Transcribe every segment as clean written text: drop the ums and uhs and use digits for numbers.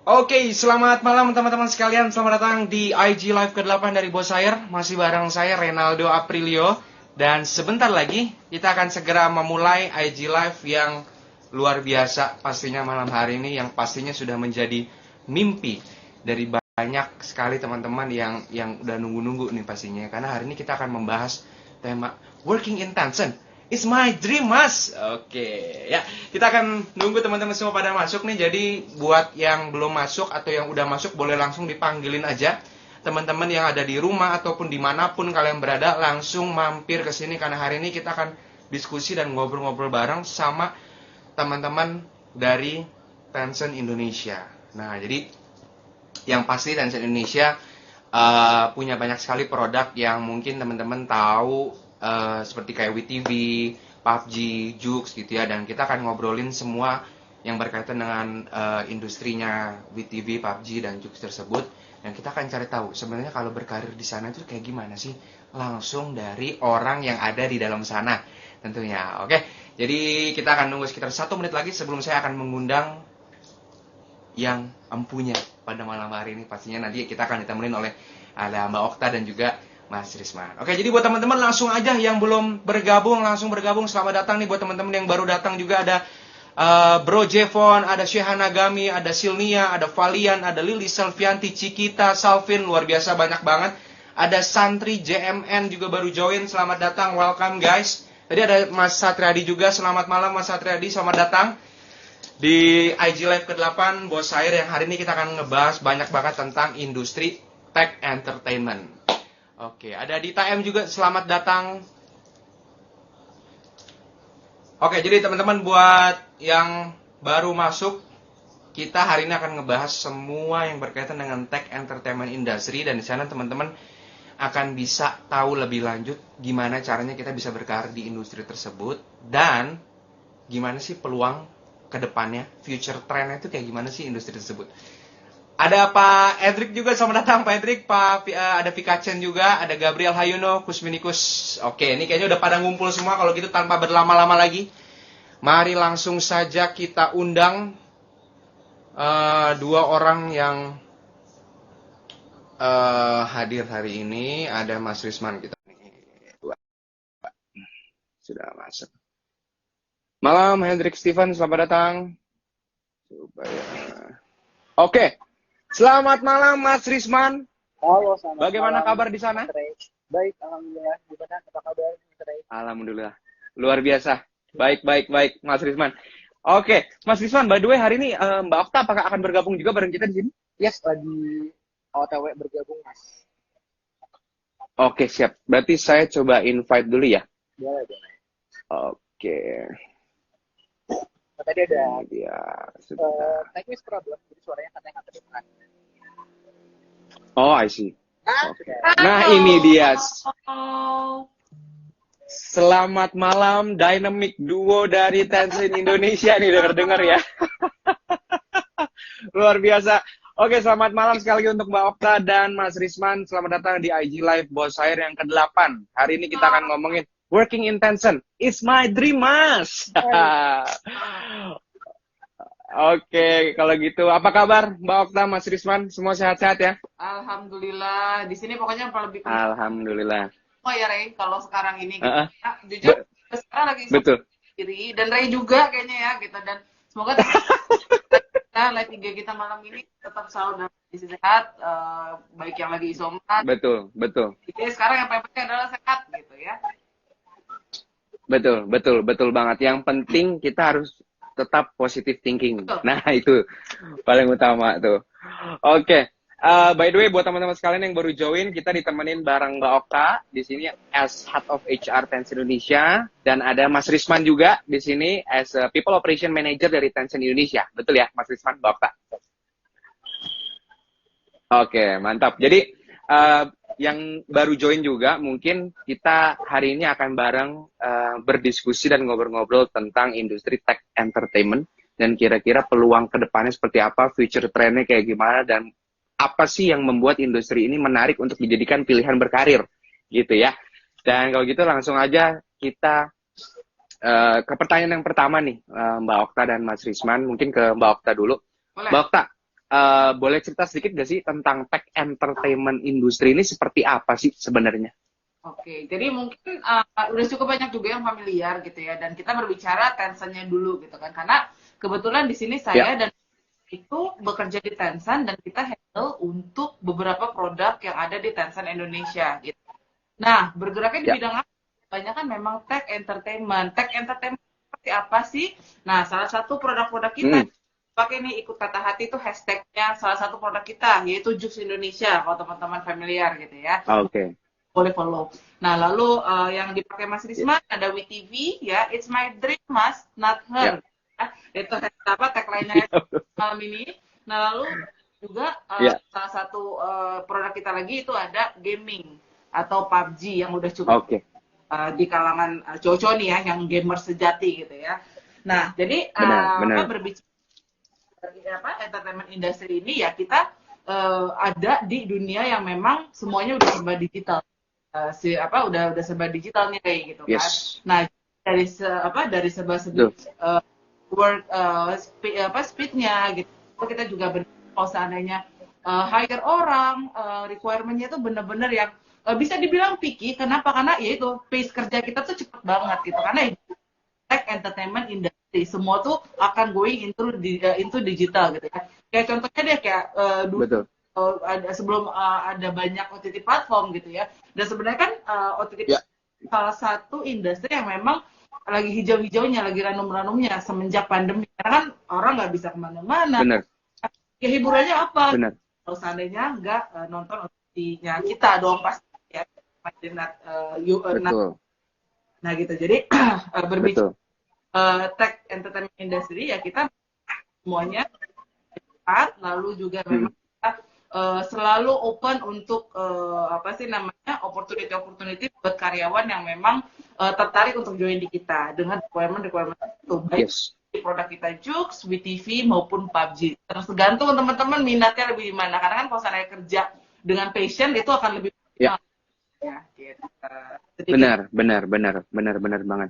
Oke, selamat malam teman-teman sekalian. Selamat datang di IG Live ke-8 dari Bos Air. Masih bareng saya Renaldo Aprilio. Dan sebentar lagi kita akan segera memulai IG Live yang luar biasa pastinya malam hari ini, yang pastinya sudah menjadi mimpi dari banyak sekali teman-teman yang udah nunggu-nunggu nih pastinya. Karena hari ini kita akan membahas tema Working in Tencent. It's my dream, Mas. Oke, ya. Kita akan nunggu teman-teman semua pada masuk nih. Jadi buat yang belum masuk atau yang udah masuk boleh langsung dipanggilin aja. Teman-teman yang ada di rumah ataupun dimanapun kalian berada, langsung mampir ke sini karena hari ini kita akan diskusi dan ngobrol-ngobrol bareng sama teman-teman dari Tencent Indonesia. Nah, jadi yang pasti Tencent Indonesia punya banyak sekali produk yang mungkin teman-teman tahu, seperti kayak WeTV, PUBG, Jux gitu ya. Dan kita akan ngobrolin semua yang berkaitan dengan industrinya WeTV, PUBG dan Jux tersebut. Dan kita akan cari tahu sebenarnya kalau berkarir di sana itu kayak gimana sih, langsung dari orang yang ada di dalam sana tentunya. Oke, jadi kita akan nunggu sekitar 1 menit lagi sebelum saya akan mengundang yang empunya pada malam hari ini. Pastinya nanti kita akan ditemenin oleh ada Mbak Okta dan juga Mas Risman. Oke, jadi buat teman-teman langsung aja yang belum bergabung, langsung bergabung. Selamat datang nih buat teman-teman yang baru datang juga ada Bro Jevon, ada Sheha Nagami, ada Silnia, ada Valian, ada Lili Selvianti, Cikita, Salvin, luar biasa banyak banget. Ada Santri JMN juga baru join, selamat datang, welcome guys. Tadi ada Mas Satriadi juga, selamat malam Mas Satriadi, selamat datang di IG Live ke-8 Bos Air, yang hari ini kita akan ngebahas banyak banget tentang industri tech entertainment. Oke, ada Dita M juga, selamat datang. Oke, jadi teman-teman buat yang baru masuk, kita hari ini akan ngebahas semua yang berkaitan dengan tech entertainment industry. Dan di sana teman-teman akan bisa tahu lebih lanjut gimana caranya kita bisa berkarir di industri tersebut. Dan gimana sih peluang kedepannya, future trendnya itu kayak gimana sih industri tersebut. Ada Pak Edric juga, selamat datang Pak Edric. Ada Vika Chen juga, ada Gabriel Hayuno, Kusminikus. Oke, ini kayaknya udah pada ngumpul semua. Kalau gitu tanpa berlama-lama lagi, mari langsung saja kita undang dua orang yang hadir hari ini. Ada Mas Risman kita nih. Sudah masuk. Malam Hendrik Steven, selamat datang. Oke. Selamat malam Mas Risman. Halo, selamat Bagaimana malam, kabar di sana? Baik, alhamdulillah. Gimana? Apa kabar, Mas Ray? Alhamdulillah. Luar biasa. Baik, Mas Risman. Oke, Mas Risman, by the way hari ini Mbak Okta apakah akan bergabung juga bareng kita di sini? Yes, lagi OTW bergabung, Mas. Oke, siap. Berarti saya coba invite dulu ya. Boleh, boleh. Oke. Tadi ada Dia teknis problem, jadi suaranya katanya nggak terdengar. Oh, I see. Sudah. Nah, ini dia. Selamat malam, dynamic duo dari Tencent Indonesia nih, denger-denger ya. Luar biasa. Oke, selamat malam sekali lagi untuk Mbak Okta dan Mas Risman. Selamat datang di IG Live Bos Air yang ke-8. Hari ini kita akan ngomongin Working in Tencent. It's my dream, Mas. Oke, kalau gitu apa kabar Mbak Okta, Mas Risman? Semua sehat-sehat ya? Alhamdulillah, di sini pokoknya lebih Alhamdulillah. oh ya Ray, kalau sekarang ini gitu, ya, jujur sekarang lagi Betul. sendiri dan Ray juga kayaknya ya gitu, dan semoga kita live IG kita malam ini tetap selalu dalam kondisi sehat, baik yang lagi isoman. Betul. Jadi sekarang yang paling penting adalah sehat gitu ya. Betul banget. Yang penting kita harus tetap positive thinking. Betul. Nah, itu paling utama tuh. Oke. By the way, buat teman-teman sekalian yang baru join, kita ditemenin bareng Mbak Okta di sini as Head of HR Tencent Indonesia, dan ada Mas Risman juga di sini as a People Operation Manager dari Tencent Indonesia. Betul ya, Mas Risman, Mbak Okta? Oke, mantap. Jadi yang baru join juga, mungkin kita hari ini akan bareng berdiskusi dan ngobrol-ngobrol tentang industri tech entertainment, dan kira-kira peluang kedepannya seperti apa, future trendnya kayak gimana, dan apa sih yang membuat industri ini menarik untuk dijadikan pilihan berkarir, gitu ya. Dan kalau gitu langsung aja kita ke pertanyaan yang pertama nih, Mbak Okta dan Mas Risman. Mungkin ke Mbak Okta dulu. Boleh. Mbak Okta, boleh cerita sedikit gak sih tentang tech entertainment industri ini seperti apa sih sebenarnya? Oke, jadi mungkin udah cukup banyak juga yang familiar gitu ya, dan kita berbicara Tencent-nya dulu gitu kan, karena kebetulan di sini saya Ya, dan itu bekerja di Tencent dan kita handle untuk beberapa produk yang ada di Tencent Indonesia gitu. Nah, bergeraknya di ya, bidang apa? Banyak kan memang tech entertainment. Tech entertainment seperti apa sih? Nah, salah satu produk-produk kita hmm, pakai nih ikut kata hati itu hashtagnya salah satu produk kita yaitu Jux Indonesia kalau teman-teman familiar gitu ya, oke, boleh follow. Nah, lalu yang dipakai Mas ya, Risma ada WeTV ya, It's My Dream Mas, not ya, her. Ya, itu apa tagline-nya malam ini. Nah, lalu juga ya, salah satu produk kita lagi itu ada gaming atau PUBG yang udah cukup oke, di kalangan cowok-cowok nih ya, yang gamer sejati gitu ya. Nah, jadi benar, apa benar, berbicara apa entertainment industry ini ya kita ada di dunia yang memang semuanya udah serba digital. Udah serba digital nih kayak gitu kan. yes, Nah, dari segi betul, speednya gitu. Kita juga benar kalau seandainya hire orang, requirement-nya itu benar-benar yang bisa dibilang picky. Kenapa? Karena ya itu pace kerja kita tuh cepet banget gitu. Karena tech entertainment industry semua tuh akan going into digital gitu ya. Kayak contohnya deh kayak dulu betul, sebelum ada banyak OTT platform gitu ya. Dan sebenarnya kan OTT ya, salah satu industri yang memang lagi hijau-hijaunya, lagi ranum-ranumnya semenjak pandemi. Karena kan orang nggak bisa kemana-mana. benar, Ya hiburannya apa? benar, Kalau seandainya nggak nonton OTT-nya kita dong pasti ya. betul, Nah gitu. Jadi berbicara betul, tech entertainment industry ya kita semuanya cepat, lalu juga hmm, memang kita selalu open untuk apa sih namanya opportunity buat karyawan yang memang tertarik untuk join di kita dengan requirement itu baik yes, di produk kita Jux, WeTV maupun PUBG. Tergantung teman-teman minatnya lebih di mana. Karena kan kalau saya kerja dengan passion itu akan lebih ya, ya gitu. Sedikit. benar, benar, benar, benar, benar banget.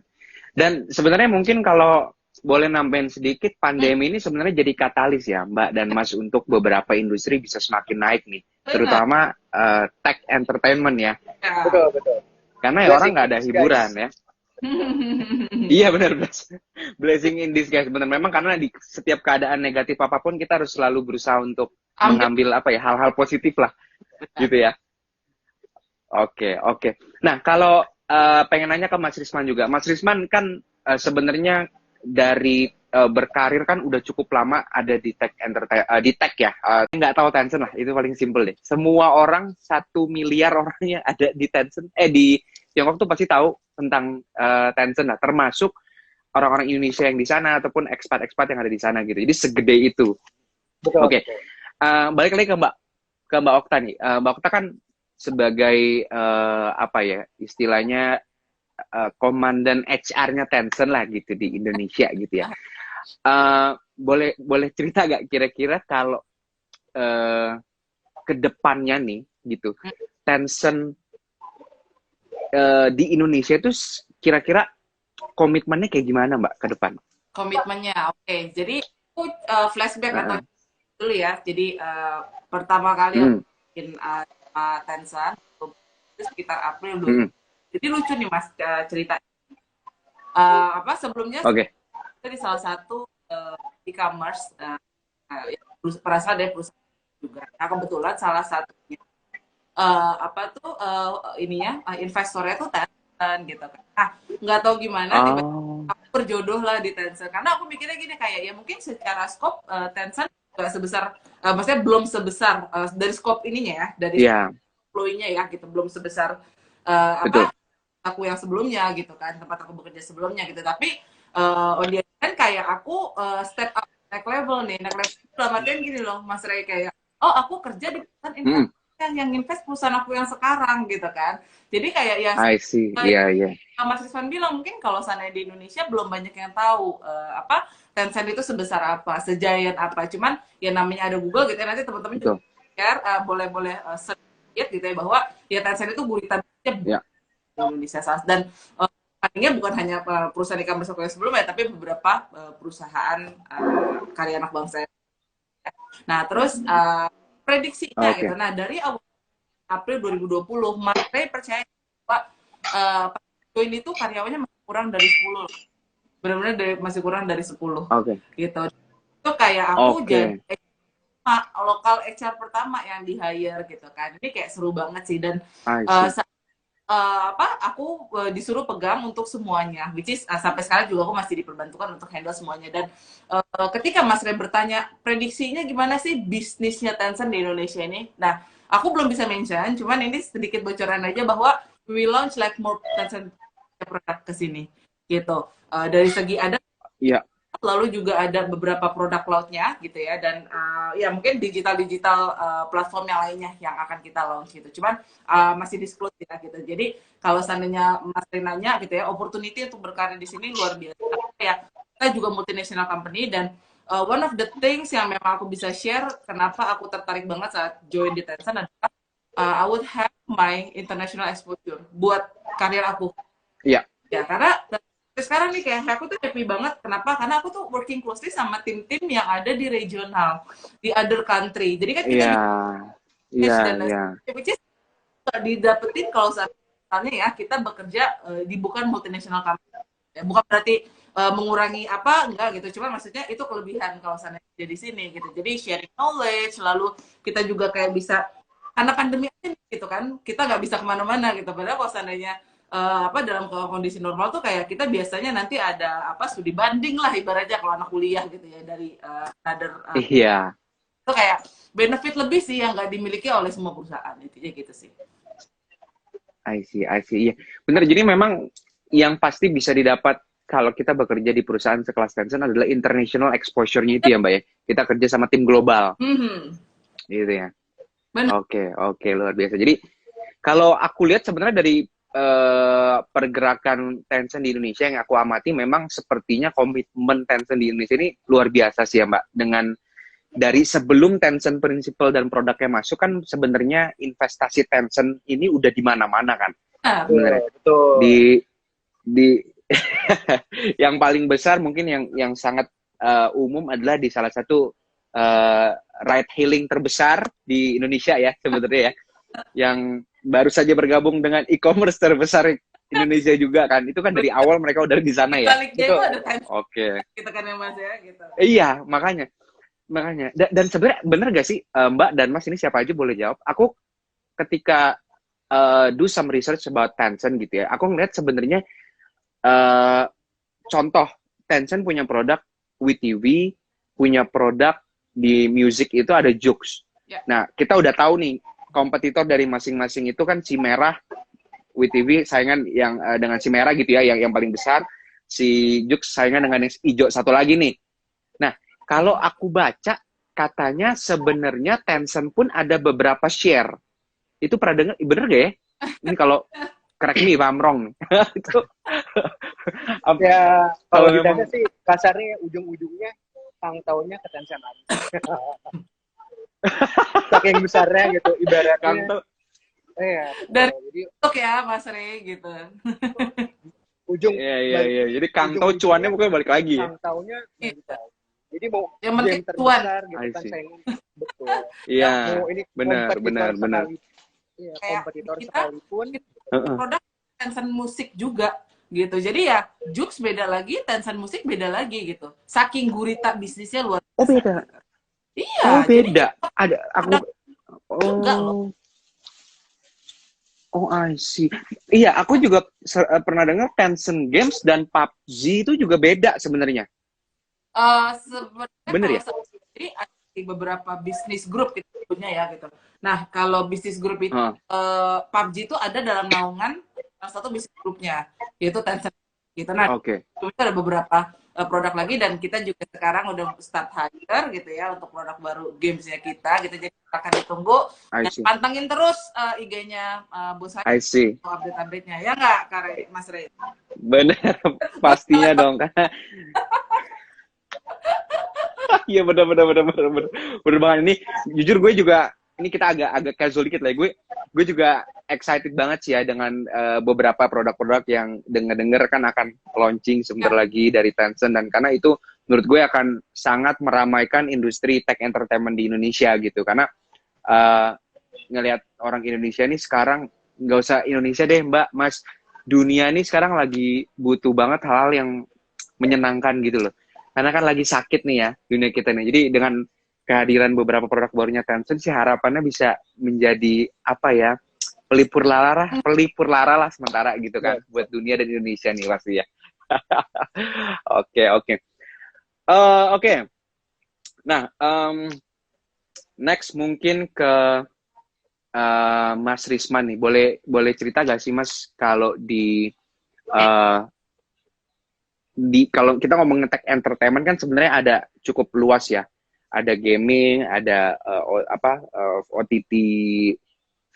Dan sebenarnya mungkin kalau boleh nambahin sedikit, pandemi ini sebenarnya jadi katalis ya, Mbak dan Mas, untuk beberapa industri bisa semakin naik nih, Benar. terutama tech entertainment ya, Ya. Betul, betul. karena ya orang Blessing nggak in ada hiburan disguise. ya. Iya benar, blessing in disguise benar. Memang karena di setiap keadaan negatif apapun kita harus selalu berusaha untuk Ambil. mengambil apa ya hal-hal positif lah, gitu ya. Oke, oke. Nah, kalau pengen nanya ke Mas Risman juga. Mas Risman kan sebenarnya dari berkarir kan udah cukup lama ada di tech di tech ya. Nggak tahu Tencent lah, itu paling simple deh. Semua orang 1 miliar orangnya ada di Tencent. Di Tiongkok tuh pasti tahu tentang Tencent lah, termasuk orang-orang Indonesia yang di sana ataupun ekspat-ekspat yang ada di sana gitu. Jadi segede itu. Betul, Oke. betul. Balik lagi ke Mbak Okta nih. Mbak Okta kan sebagai apa ya istilahnya komandan HR-nya Tencent lah gitu di Indonesia gitu ya. Boleh cerita gak kira-kira kalau ke depannya nih gitu Tencent di Indonesia itu kira-kira komitmennya kayak gimana Mbak ke depan? Komitmennya, oke. Jadi aku flashback atau dulu ya. Jadi pertama kali aku bikin Tencent itu sekitar April dulu. Jadi lucu nih Mas cerita. Sebelumnya Oke. di salah satu e-commerce berasal dari perusahaan juga. Nah kebetulan salah satunya investornya tuh Tencent gitu kan. Nah nggak tahu gimana tiba-tiba aku berjodoh lah di Tencent karena aku mikirnya gini kayak ya mungkin secara scope Tencent nggak sebesar maksudnya belum sebesar dari scope ininya ya dari flow-nya ya gitu belum sebesar aku yang sebelumnya gitu kan tempat aku bekerja sebelumnya gitu tapi kan kayak aku step up naik level dalam artian gini loh Mas Ray kayak oh aku kerja di perusahaan investasi yang invest perusahaan aku yang sekarang gitu kan jadi kayak ya I see, iya. Mas Rizwan bilang mungkin kalau sana di Indonesia belum banyak yang tahu Tencent itu sebesar apa, segiant apa. Cuman ya namanya ada Google gitu ya nanti teman-teman juga share boleh lihat gitu ya bahwa ya Tencent itu gurita di Indonesia dan tadinya bukan hanya perusahaan e-commerce yang sebelumnya tapi beberapa perusahaan karya anak bangsa. Nah, terus prediksinya Oke. gitu. Nah, dari awal April 2020, Mas Ray percaya bahwa join itu karyawannya masih kurang dari 10. Benar-benar masih kurang dari 10 Oke. gitu. Itu kayak aku jadi Oke. lokal HR pertama yang di hire gitu kan. Ini kayak seru banget sih dan I see. aku disuruh pegang untuk semuanya, which is sampai sekarang juga aku masih diperbantukan untuk handle semuanya. Dan ketika Mas Ray bertanya prediksinya gimana sih bisnisnya Tencent di Indonesia ini, nah aku belum bisa mention, cuman ini sedikit bocoran aja bahwa we launch like more Tencent produk ke sini gitu. Dari segi ada Iya. lalu juga ada beberapa produk cloud-nya gitu ya, dan ya mungkin digital platform yang lainnya yang akan kita launch gitu. Cuman masih disclose ya gitu. Jadi kalau seandainya Mas Rinanya gitu ya, opportunity untuk berkarir di sini luar biasa ya. Kita juga multinational company dan one of the things yang memang aku bisa share kenapa aku tertarik banget saat join di Tencent adalah I would have my international exposure buat karir aku. Iya. Ya, karena sekarang nih kayak aku tuh happy banget. Kenapa? Karena aku tuh working closely sama tim-tim yang ada di regional, di other country. Jadi kan kita Iya. Iya, dan iya. which is didapetin kalau misalnya ya kita bekerja di bukan multinational company. Ya, bukan berarti mengurangi apa enggak gitu. Cuma maksudnya itu kelebihan kalau sana di sini gitu. Jadi sharing knowledge, lalu kita juga kayak bisa karena pandemi aja gitu kan, kita nggak bisa kemana-mana gitu. Padahal kalau seandainya dalam kondisi normal tuh kayak kita biasanya nanti ada studi banding lah ibaratnya kalau anak kuliah gitu ya dari Iya. itu kayak benefit lebih sih yang nggak dimiliki oleh semua perusahaan itu ya gitu sih. I see. Iya. Bener, jadi memang yang pasti bisa didapat kalau kita bekerja di perusahaan sekelas Tencent adalah international exposure-nya itu ya, Mbak ya. Kita kerja sama tim global. Gitu ya. Benar. Oke, luar biasa. Jadi kalau aku lihat sebenarnya dari pergerakan Tencent di Indonesia yang aku amati, memang sepertinya komitmen Tencent di Indonesia ini luar biasa sih ya Mbak. Dengan dari sebelum Tencent Principal dan produknya masuk kan sebenarnya investasi Tencent ini udah di mana-mana kan. Sebenarnya. Betul. Di yang paling besar mungkin yang sangat umum adalah di salah satu ride hailing terbesar di Indonesia ya sebenarnya ya. Yang baru saja bergabung dengan e-commerce terbesar Indonesia juga kan. Itu kan dari awal mereka udah di sana ya. Itu ada Oke. Kita kan ya Mas ya gitu. Iya, makanya. Dan sebenarnya bener gak sih Mbak dan Mas, ini siapa aja boleh jawab. Aku ketika do some research about Tencent gitu ya, aku ngeliat sebenarnya contoh Tencent punya produk WeTV, punya produk di music itu ada Joox. Ya. Nah, kita udah tahu nih kompetitor dari masing-masing itu kan si merah WeTV saingan yang dengan si merah gitu ya, yang paling besar. Si Joox saingan dengan yang hijau satu lagi nih. Nah, kalau aku baca katanya sebenarnya Tencent pun ada beberapa share. Itu pernah dengar, bener gak ya? Ini kalau correct me if I'm wrong. Itu Ya, kalau memang ditanya sih kasarnya ujung-ujungnya pangtaunya ke Tencent lagi. Saking besarnya gitu ibaratnya. Iya. Dari Jadi untuk ya Mas Rey gitu. ujung. Iya. Jadi Kangtau cuannya pokoknya balik lagi ya. Pangtaunya Iya. jadi mau Yang penting game terbesar cuan. gitu I kan see. saingan betul. Iya. Mau ini Benar. sekali. Iya, Kayak kompetitor kita- sekalipun. Produk Tencent Musik juga gitu. Jadi ya Joox beda lagi, Tencent Musik beda lagi gitu. Saking gurita bisnisnya luar biasa. Oh beda. Iya. Oh jadi beda. Ada aku. juga loh. Oh I see. Iya, aku juga pernah dengar Tencent Games dan PUBG itu juga beda sebenarnya. Sebenarnya Bener ya? kalau saya sendiri ada di beberapa bisnis grup kita sebutnya ya gitu. Nah kalau bisnis grup itu PUBG itu ada dalam naungan salah satu bisnis grupnya yaitu Tencent gitu. Nah Oke. itu ada beberapa produk lagi dan kita juga sekarang udah start hire gitu ya untuk produk baru gamesnya kita gitu. Jadi akan ditunggu I dan see. pantengin terus IG-nya Bos Hai I see. update-update-nya ya nggak Kak Mas Rey? Bener, pastinya dong. Iya bener banget. Ini jujur gue juga, ini kita agak casual dikit lah. Gue juga excited banget sih ya dengan beberapa produk-produk yang denger kan akan launching sebentar lagi dari Tencent, dan karena itu menurut gue akan sangat meramaikan industri tech entertainment di Indonesia gitu. Karena uh, ngelihat orang Indonesia nih sekarang, nggak usah Indonesia deh Mbak, Mas, dunia nih sekarang lagi butuh banget hal-hal yang menyenangkan gitu loh. Karena kan lagi sakit nih ya dunia kita nih. Jadi dengan kehadiran beberapa produk barunya Tencent sih harapannya bisa menjadi apa ya, pelipur lara lah sementara gitu kan buat dunia dan Indonesia nih pasti ya. Oke, oke. Oke. Nah, next mungkin ke Mas Risman nih. Boleh cerita gak sih Mas kalau uh, kalau kita ngomongin tech entertainment kan sebenarnya ada cukup luas ya. Ada gaming, ada OTT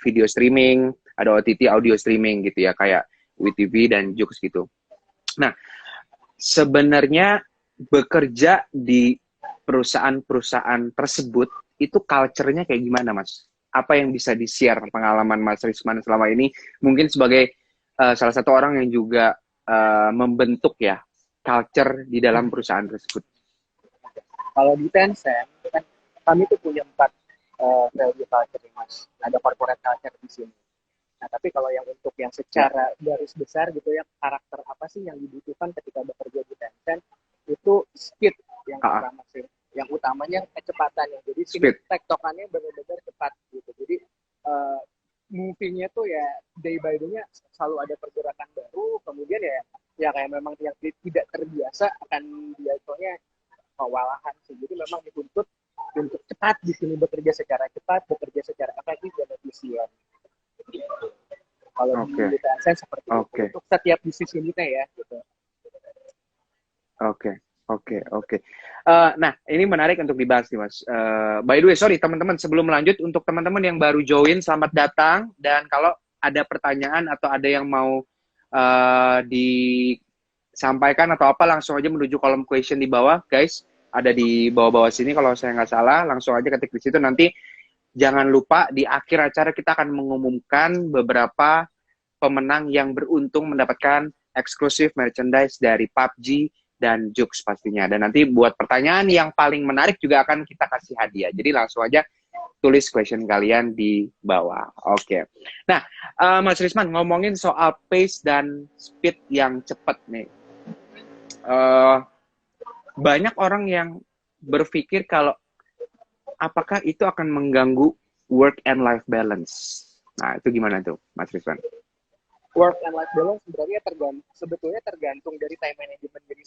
video streaming, ada OTT audio streaming gitu ya, kayak WeTV dan Joox gitu. Nah, sebenarnya bekerja di perusahaan-perusahaan tersebut itu culture-nya kayak gimana, Mas? Apa yang bisa di-share pengalaman Mas Risman selama ini? Mungkin sebagai salah satu orang yang juga membentuk ya culture di dalam perusahaan tersebut. Kalau di Tencent, kan kami tuh punya 4 value culture nih, Mas. Ada corporate culture di sini. Nah, tapi kalau yang untuk yang secara garis besar gitu ya, karakter apa sih yang dibutuhkan ketika bekerja di Tencent, itu speed yang pertama sih. Yang utamanya kecepatan ya. Jadi sini tektokannya benar-benar cepat gitu. Jadi moving-nya tuh ya day by day-nya selalu ada pergerakan baru, kemudian ya kayak memang yang tidak terbiasa akan biasanya kewalahan sih. Jadi memang dituntut untuk cepat di sini, bekerja secara cepat, bekerja secara efektif dan efisien. Kalau di Tencent seperti itu untuk setiap bisnis unitnya ya gitu. Oke. Nah, ini menarik untuk dibahas nih, Mas. By the way, sorry teman-teman, sebelum lanjut, untuk teman-teman yang baru join, selamat datang. Dan kalau ada pertanyaan atau ada yang mau disampaikan atau apa, langsung aja menuju kolom question di bawah, guys. Ada di bawah-bawah sini, kalau saya nggak salah, langsung aja ketik di situ. Nanti jangan lupa di akhir acara kita akan mengumumkan beberapa pemenang yang beruntung mendapatkan eksklusif merchandise dari PUBG dan Joox pastinya. Dan nanti buat pertanyaan yang paling menarik juga akan kita kasih hadiah. Jadi langsung aja tulis question kalian di bawah. Oke. Nah, Mas Risman, ngomongin soal pace dan speed yang cepat nih. Banyak orang yang berpikir kalau apakah itu akan mengganggu work and life balance. Nah, itu gimana tuh, Mas Risman? Work and life balance sebetulnya tergantung dari time management jadi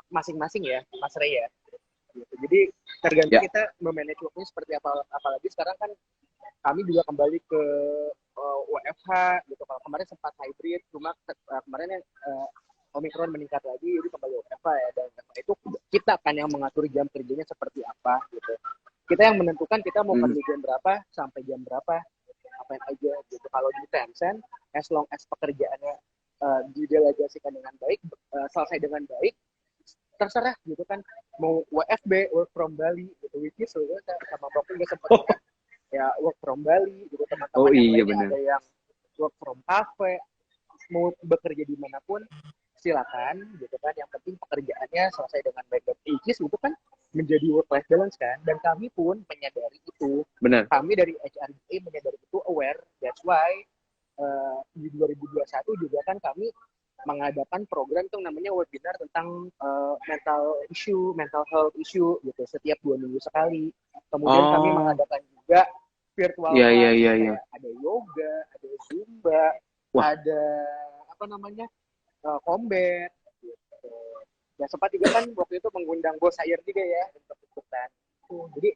masing-masing ya, Mas Rey ya. Gitu. Jadi tergantung kita memanage waktunya seperti apa. Apalagi sekarang kan kami juga kembali ke WFH gitu. Kalau kemarin sempat hybrid, cuma kemarin Omicron meningkat lagi, jadi kembali WFH ya. Dan itu kita kan yang mengatur jam kerjanya seperti apa gitu. Kita yang menentukan kita mau kerja jam berapa sampai jam berapa, apain aja gitu. Kalau di Tencent, as long as pekerjaannya didelegasikan dengan baik, selesai dengan baik, terserah gitu kan, mau WFB, work from Bali gitu, which is sama Bapaknya nggak sempat ya work from Bali gitu, teman-teman yang lainnya ada yang work from cafe, mau bekerja dimanapun silakan gitu kan, yang penting pekerjaannya selesai dengan baik. Dan which is itu kan menjadi work life balance kan, dan kami pun menyadari itu. Benar. Kami dari HRGA menyadari itu, aware, that's why di 2021 juga kan kami mengadakan program tuh namanya webinar tentang mental health issue gitu, setiap 2 minggu sekali. Kemudian kami mengadakan juga virtual class, ada yoga, ada zumba, ada apa namanya combat gitu. Dan sempat juga kan waktu itu mengundang Bos Ayer juga ya untuk ikutan. Jadi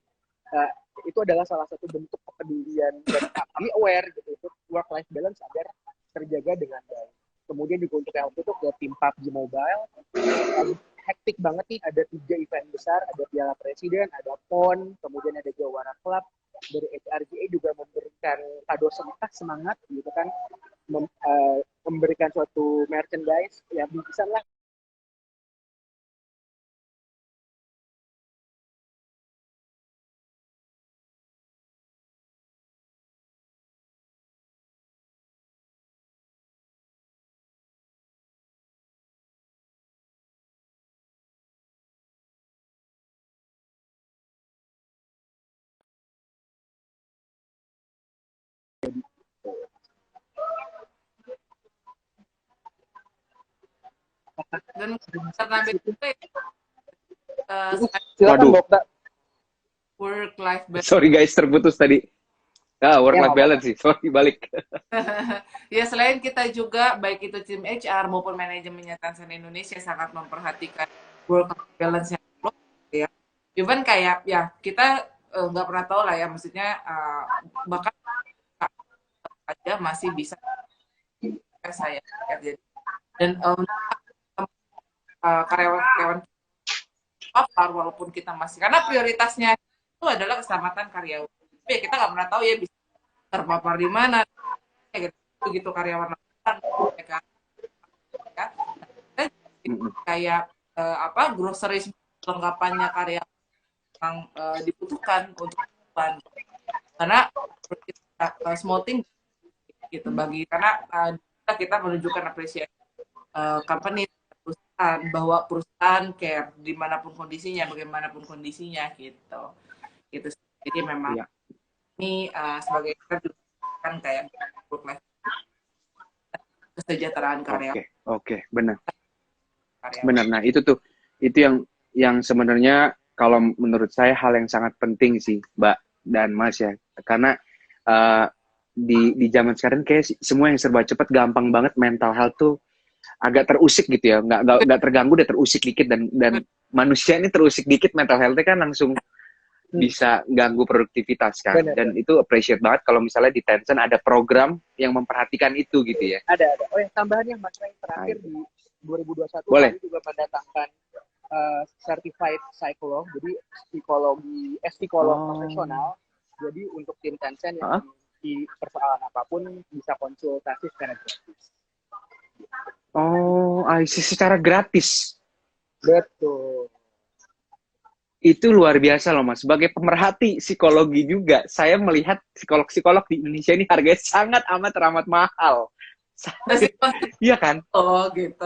itu adalah salah satu bentuk kepedulian dan kami aware gitu, itu work life balance agar terjaga dengan baik. Kemudian juga untuk yang itu ke tim PUBG Mobile, hektik banget nih, ada 3 event besar, ada Piala Presiden, ada PON, kemudian ada Jawara Club. Dari HRGA juga memberikan kado semangat gitu kan, memberikan suatu merchandise yang bisa lah dan karena beda Silakan Waduh. Dokter. work life balance. Sorry guys, terputus tadi. Work life Ya, balance sih. Sorry, balik. Ya selain kita juga baik itu tim HR maupun manajemennya Tencent Indonesia sangat memperhatikan work life balance yang ya. Even kayak ya kita nggak pernah tahu lah ya, maksudnya bahkan aja masih bisa saya jadi dan karyawan-karyawan apa walaupun kita masih karena prioritasnya itu adalah keselamatan karyawan. Tapi ya kita nggak pernah tahu ya bisa terpapar di mana kayak gitu, begitu karyawan lakukan ya, kayak groceries perlengkapannya karyawan yang dibutuhkan untuk depan karena small thing gitu bagi karena kita menunjukkan apresiasi company perusahaan bahwa perusahaan care dimanapun kondisinya bagaimanapun kondisinya gitu jadi memang ini sebagai kita juga kan kayak work life kesejahteraan karyawan. Oke, benar. Benar. Nah, itu yang sebenarnya kalau menurut saya hal yang sangat penting sih, Mbak dan Mas ya. Karena di zaman sekarang kayak semua yang serba cepat, gampang banget mental health tuh agak terusik gitu ya. Nggak terganggu, udah terusik dikit dan manusia ini terusik dikit mental health-nya kan langsung bisa ganggu produktivitas kan. Benar. Dan itu appreciate banget kalau misalnya di Tencent ada program yang memperhatikan itu gitu ya. Ada. Oh ya, tambahannya Mas Ray terakhir di 2021 Boleh. kami juga mendatangkan certified psycholog, jadi psikolog profesional. Jadi untuk tim Tencent yang di persoalan apapun bisa konsultasi secara gratis. Oh, secara gratis. Betul. Itu luar biasa loh Mas. Sebagai pemerhati psikologi juga, saya melihat psikolog-psikolog di Indonesia ini harganya sangat amat mahal. Iya kan? Oh gitu.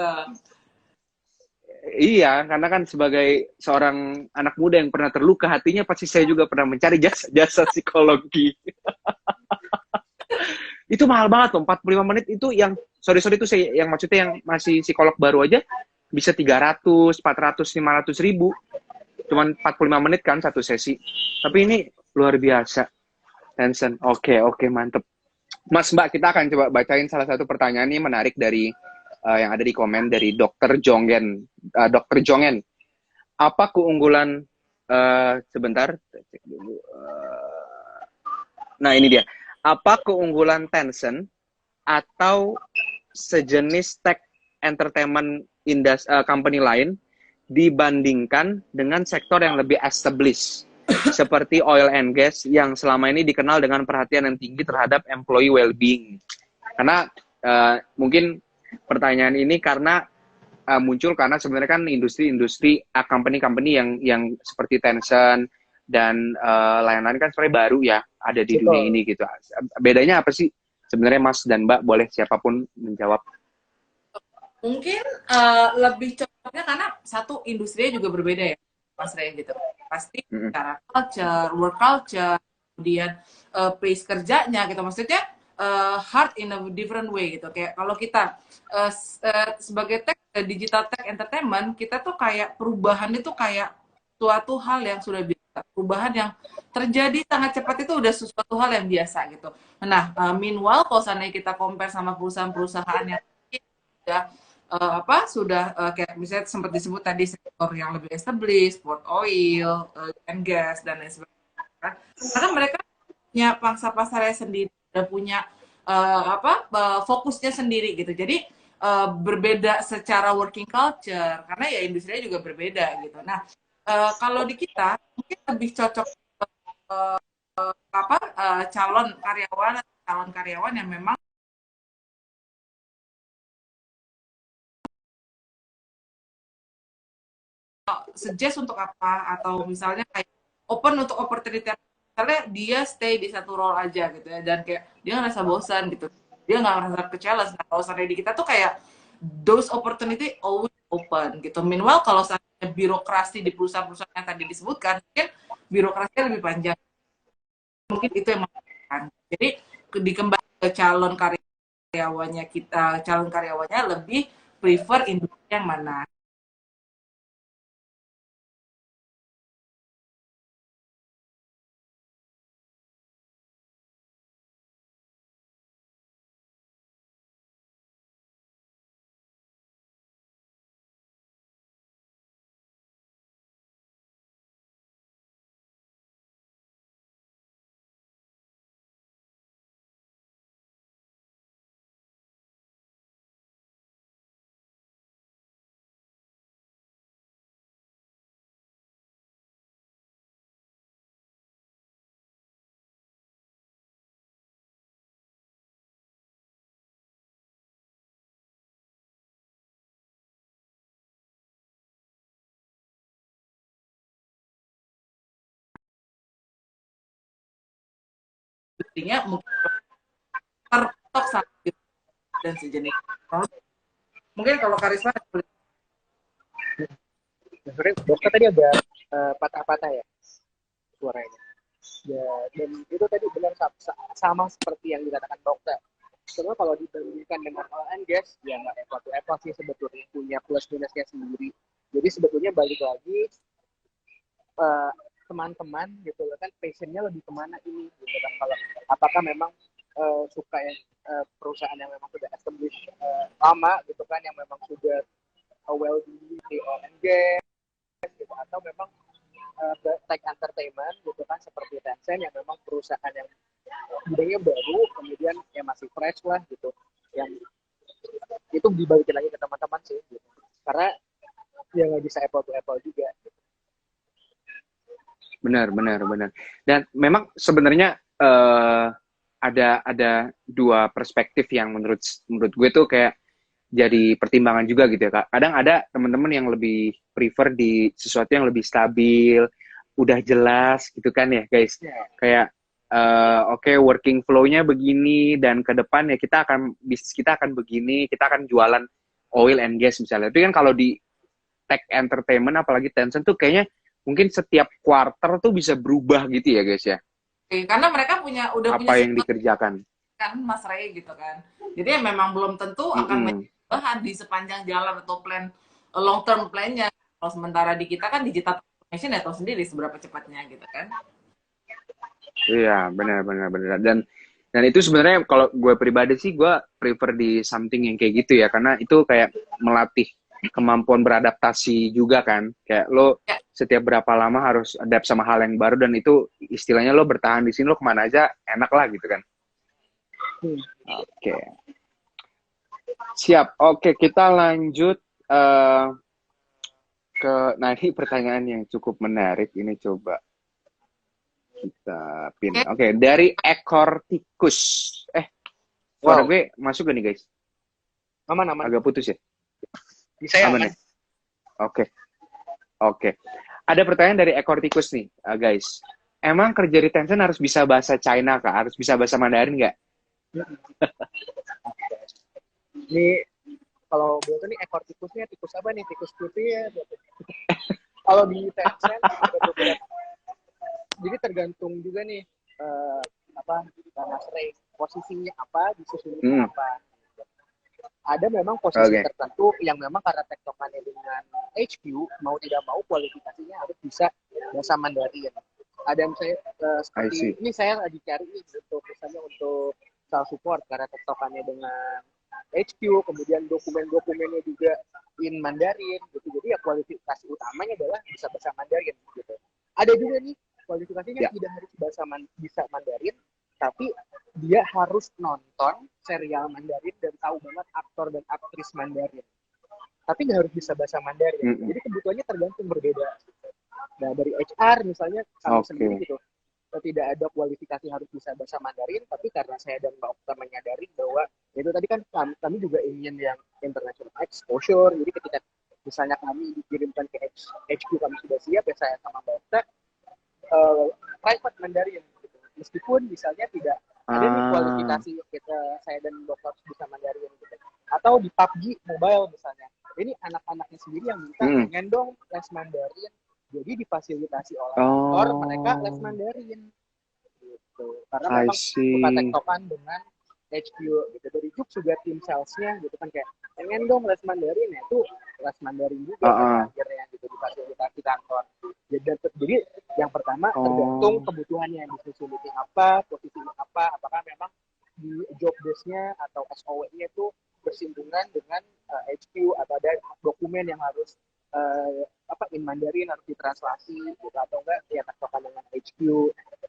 Iya, karena kan sebagai seorang anak muda yang pernah terluka hatinya, pasti saya juga pernah mencari jasa psikologi. Itu mahal banget loh, 45 menit itu yang, sorry itu saya, yang maksudnya yang masih psikolog baru aja, bisa 300, 400, 500 ribu. Cuman 45 menit kan satu sesi. Tapi ini luar biasa. Tencent, oke, mantep. Mas, Mbak, kita akan coba bacain salah satu pertanyaan ini menarik dari yang ada di komen dari Dr. Jongen. Dr. Jongen, apa keunggulan sebentar? Nah, ini dia. Apa keunggulan Tencent atau sejenis tech entertainment company lain dibandingkan dengan sektor yang lebih established seperti oil and gas yang selama ini dikenal dengan perhatian yang tinggi terhadap employee well-being? Karena mungkin pertanyaan ini karena muncul karena sebenarnya kan industri company-company yang seperti Tencent dan lain-lain kan sebenarnya baru ya ada di dunia ini gitu. Bedanya apa sih sebenarnya Mas dan Mbak? Boleh siapapun menjawab. Mungkin lebih cocoknya karena satu industrinya juga berbeda ya Mas Ray gitu. Pasti cara culture, work culture, kemudian pace kerjanya gitu. Maksudnya hard in a different way gitu. Kayak kalau kita sebagai digital tech entertainment, kita tuh kayak perubahan itu kayak suatu hal yang sudah biasa. Perubahan yang terjadi sangat cepat itu udah sesuatu hal yang biasa gitu. Nah, meanwhile kalau seandainya kita compare sama perusahaan-perusahaan yang sudah kayak misalnya sempat disebut tadi sektor yang lebih established, port oil, and gas dan lain sebagainya. Karena mereka punya pangsa pasarnya sendiri, dan punya fokusnya sendiri gitu. Jadi berbeda secara working culture karena ya industrinya juga berbeda gitu. Nah, kalau di kita mungkin lebih cocok calon karyawan yang memang suggest untuk apa, atau misalnya kayak open untuk opportunity, misalnya dia stay di satu role aja gitu ya, dan kayak dia ngerasa bosan gitu, dia nggak ngerasa ke-challenge. Nah, kalau di kita tuh kayak those opportunity always open gitu. Meanwhile kalau misalnya birokrasi di perusahaan-perusahaan yang tadi disebutkan, mungkin birokrasinya lebih panjang. Mungkin itu yang membedakan. Jadi dikembali ke calon karyawannya lebih prefer industri yang mana. intinya mungkin tertok sakit dan sejenis. Mungkin kalau Karisma sebenarnya dokter tadi agak patah-patah ya suaranya. Ya, dan itu tadi benar sama seperti yang dikatakan dokter. Sebenarnya kalau dibandingkan dengan oil and gas, ya nggak apple to apple sih sebetulnya, punya plus minusnya sendiri. Jadi sebetulnya balik lagi teman-teman gitu kan, passionnya lebih kemana ini gitu kan. Kalau apakah memang suka yang perusahaan yang memang sudah established lama gitu kan, yang memang sudah well di oil and gas gitu, atau memang tech entertainment gitu kan, seperti Tencent yang memang perusahaan yang bidangnya baru, kemudian yang masih fresh lah gitu, yang itu dibalikin lagi ke teman-teman sih gitu. Karena ya nggak bisa apple to apple juga gitu. Benar. Dan memang sebenarnya ada dua perspektif yang menurut gue tuh kayak jadi pertimbangan juga gitu ya, Kak. Kadang ada teman-teman yang lebih prefer di sesuatu yang lebih stabil, udah jelas gitu kan ya, guys. Kayak oke, working flow-nya begini, dan ke depan ya bisnis kita akan begini, kita akan jualan oil and gas misalnya. Tapi kan kalau di tech entertainment apalagi Tencent tuh kayaknya mungkin setiap quarter tuh bisa berubah gitu ya, guys ya. Karena mereka udah apa yang dikerjakan kan Mas Ray gitu kan. Jadi ya memang belum tentu akan bahan di sepanjang jalan atau plan long term plan-nya. Kalau sementara di kita kan digital transformation ya tahu sendiri seberapa cepatnya gitu kan. Iya, benar. Dan itu sebenarnya kalau gue pribadi sih gue prefer di something yang kayak gitu ya, karena itu kayak melatih kemampuan beradaptasi juga kan. Kayak lo setiap berapa lama harus adapt sama hal yang baru, dan itu istilahnya lo bertahan di sini, lo kemana aja enak lah gitu kan. Oke. Siap. Oke, kita lanjut nah ini pertanyaan yang cukup menarik ini, coba kita pin. Oke, dari ekor tikus. Suara gue masuk gak nih, guys? Aman. Agak putus ya? Bisa ya? Aman ya? Oke. Ada pertanyaan dari ekor tikus nih, guys. Emang kerja di Tencent harus bisa bahasa China, Kak? Harus bisa bahasa Mandarin nggak? Ini kalau biasa nih ekor tikusnya tikus apa nih? Tikus putih ya? Kalau di Tencent jadi tergantung juga nih Mas Ray posisinya apa, disusunnya apa. Ada memang posisi tertentu yang memang karena tektokannya dengan HQ, mau tidak mau kualifikasinya harus bisa bahasa Mandarin. Ada yang saya seperti ini, saya lagi cari nih untuk misalnya untuk sales support karena tektokannya dengan HQ, kemudian dokumen-dokumennya juga in Mandarin gitu. Jadi ya kualifikasi utamanya adalah bisa bahasa Mandarin gitu. Ada juga nih kualifikasinya tidak harus bisa Mandarin, tapi dia harus nonton serial Mandarin dan tahu banget aktor dan aktris Mandarin. Tapi nggak harus bisa bahasa Mandarin. Jadi kebutuhannya tergantung berbeda. Nah, dari HR misalnya kami sendiri gitu, tidak ada kualifikasi harus bisa bahasa Mandarin, tapi karena saya dan Mbak Okta menyadari bahwa itu tadi kan kami juga ingin yang international exposure. Jadi ketika misalnya kami dikirimkan ke HQ, kami sudah siap ya, saya sama Mbak Okta private Mandarin gitu. Meskipun misalnya tidak ada nih kualifikasi kita, saya dan dokter bisa Mandarin gitu. Atau di PUBG Mobile misalnya, ini anak-anaknya sendiri yang minta pengen dong les Mandarin, jadi difasilitasi oleh dokter mereka les Mandarin gitu. Karena memang suka tektokan dengan HQ gitu. Dari Juk juga tim salesnya gitu kan, kayak pengen dong les Mandarin, ya itu les Mandarin juga akhirnya gitu, difasilitasi kantor. Jadi yang pertama tergantung kebutuhannya, bisnis unitnya apa, posisinya apa, apakah memang di job desk-nya atau SOW-nya itu bersinggungan dengan HQ, atau ada dokumen yang harus in Mandarin harus ditranslasi gitu, atau enggak ya tektokan dengan HQ,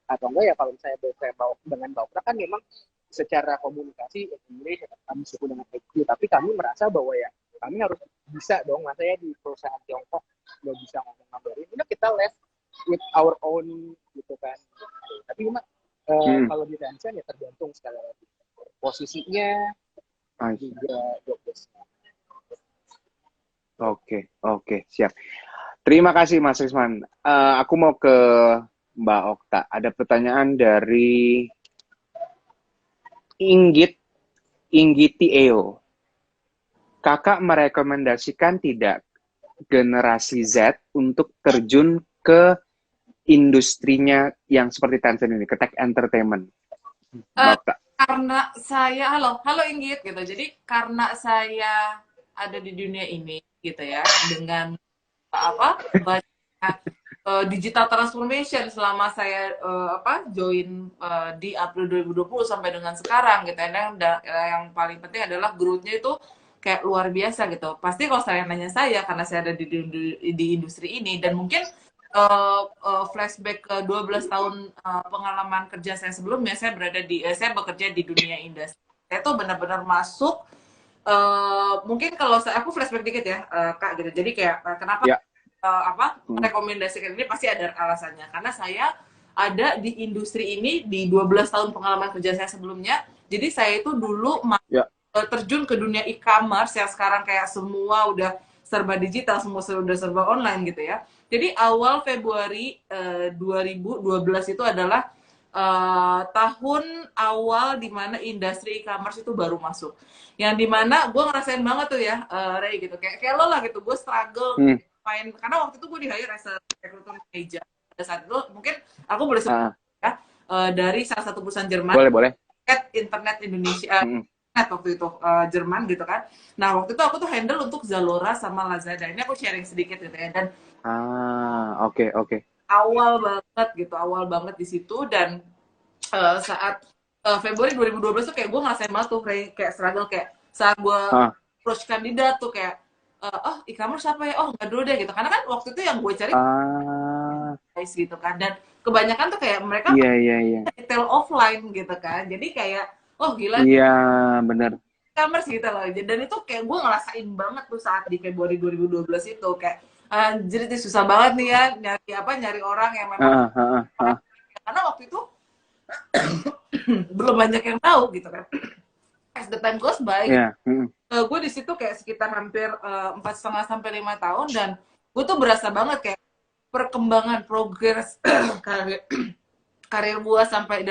atau enggak ya kalau saya bawa dengan Baukra kan memang secara komunikasi English kami suku dengan HQ, tapi kami merasa bahwa ya kami harus bisa dong, masanya di perusahaan Tiongkok nggak bisa ngomong Mandarin, ini kita les with our own gitu kan. Tapi cuma kalau di Tencent ya tergantung sekali lagi posisinya juga job desk-nya. Oke, siap. Terima kasih Mas Risman. Aku mau ke Mbak Okta. Ada pertanyaan dari Inggiti Eo. Kakak merekomendasikan tidak generasi Z untuk terjun ke industrinya yang seperti Tencent ini, ke tech entertainment? Bapak. Karena saya, halo Inggit gitu. Jadi karena saya ada di dunia ini gitu ya, dengan banyak digital transformation selama saya join di April 2020 sampai dengan sekarang gitu. Dan yang paling penting adalah growth-nya itu kayak luar biasa gitu. Pasti kalau saya nanya saya, karena saya ada di industri ini, dan mungkin flashback ke 12 tahun pengalaman kerja saya sebelumnya, saya bekerja di dunia industri. Saya tuh benar-benar masuk, mungkin kalau aku flashback dikit ya, Kak gitu. Jadi kayak kenapa rekomendasikan ini, pasti ada alasannya. Karena saya ada di industri ini di 12 tahun pengalaman kerja saya sebelumnya. Jadi saya itu dulu terjun ke dunia e-commerce yang sekarang kayak semua udah serba digital, semua udah serba online gitu ya. Jadi awal Februari 2012 itu adalah tahun awal dimana industri e-commerce itu baru masuk. Yang dimana gue ngerasain banget tuh ya, Ray gitu. Kayak lo lah gitu, gue struggle main, karena waktu itu gue di-hire as a recruiter manager. Pada saat itu mungkin aku boleh sebut ya, dari salah satu perusahaan Jerman. Boleh. Internet Indonesia. Waktu itu Jerman gitu kan. Nah waktu itu aku tuh handle untuk Zalora sama Lazada. Ini aku sharing sedikit gitu ya. Dan oke. awal banget di situ. Dan saat Februari 2012 tuh kayak gue ngerasain banget tuh kayak struggle, kayak saat gue approach kandidat tuh kayak e-commerce apa ya, nggak dulu deh gitu, karena kan waktu itu yang gue cari guys gitu kan, dan kebanyakan tuh kayak mereka retail offline gitu kan, jadi kayak gila. Iya, benar. E-commerce gitu loh. Dan itu kayak gue ngerasain banget tuh saat di Februari 2012 itu kayak anjir itu susah banget nih ya nyari orang yang memang karena waktu itu belum banyak yang tahu gitu kan. As the time goes by, gue di situ kayak sekitar hampir 4,5 sampai 5 tahun, dan gue tuh berasa banget kayak perkembangan progres karir gue sampai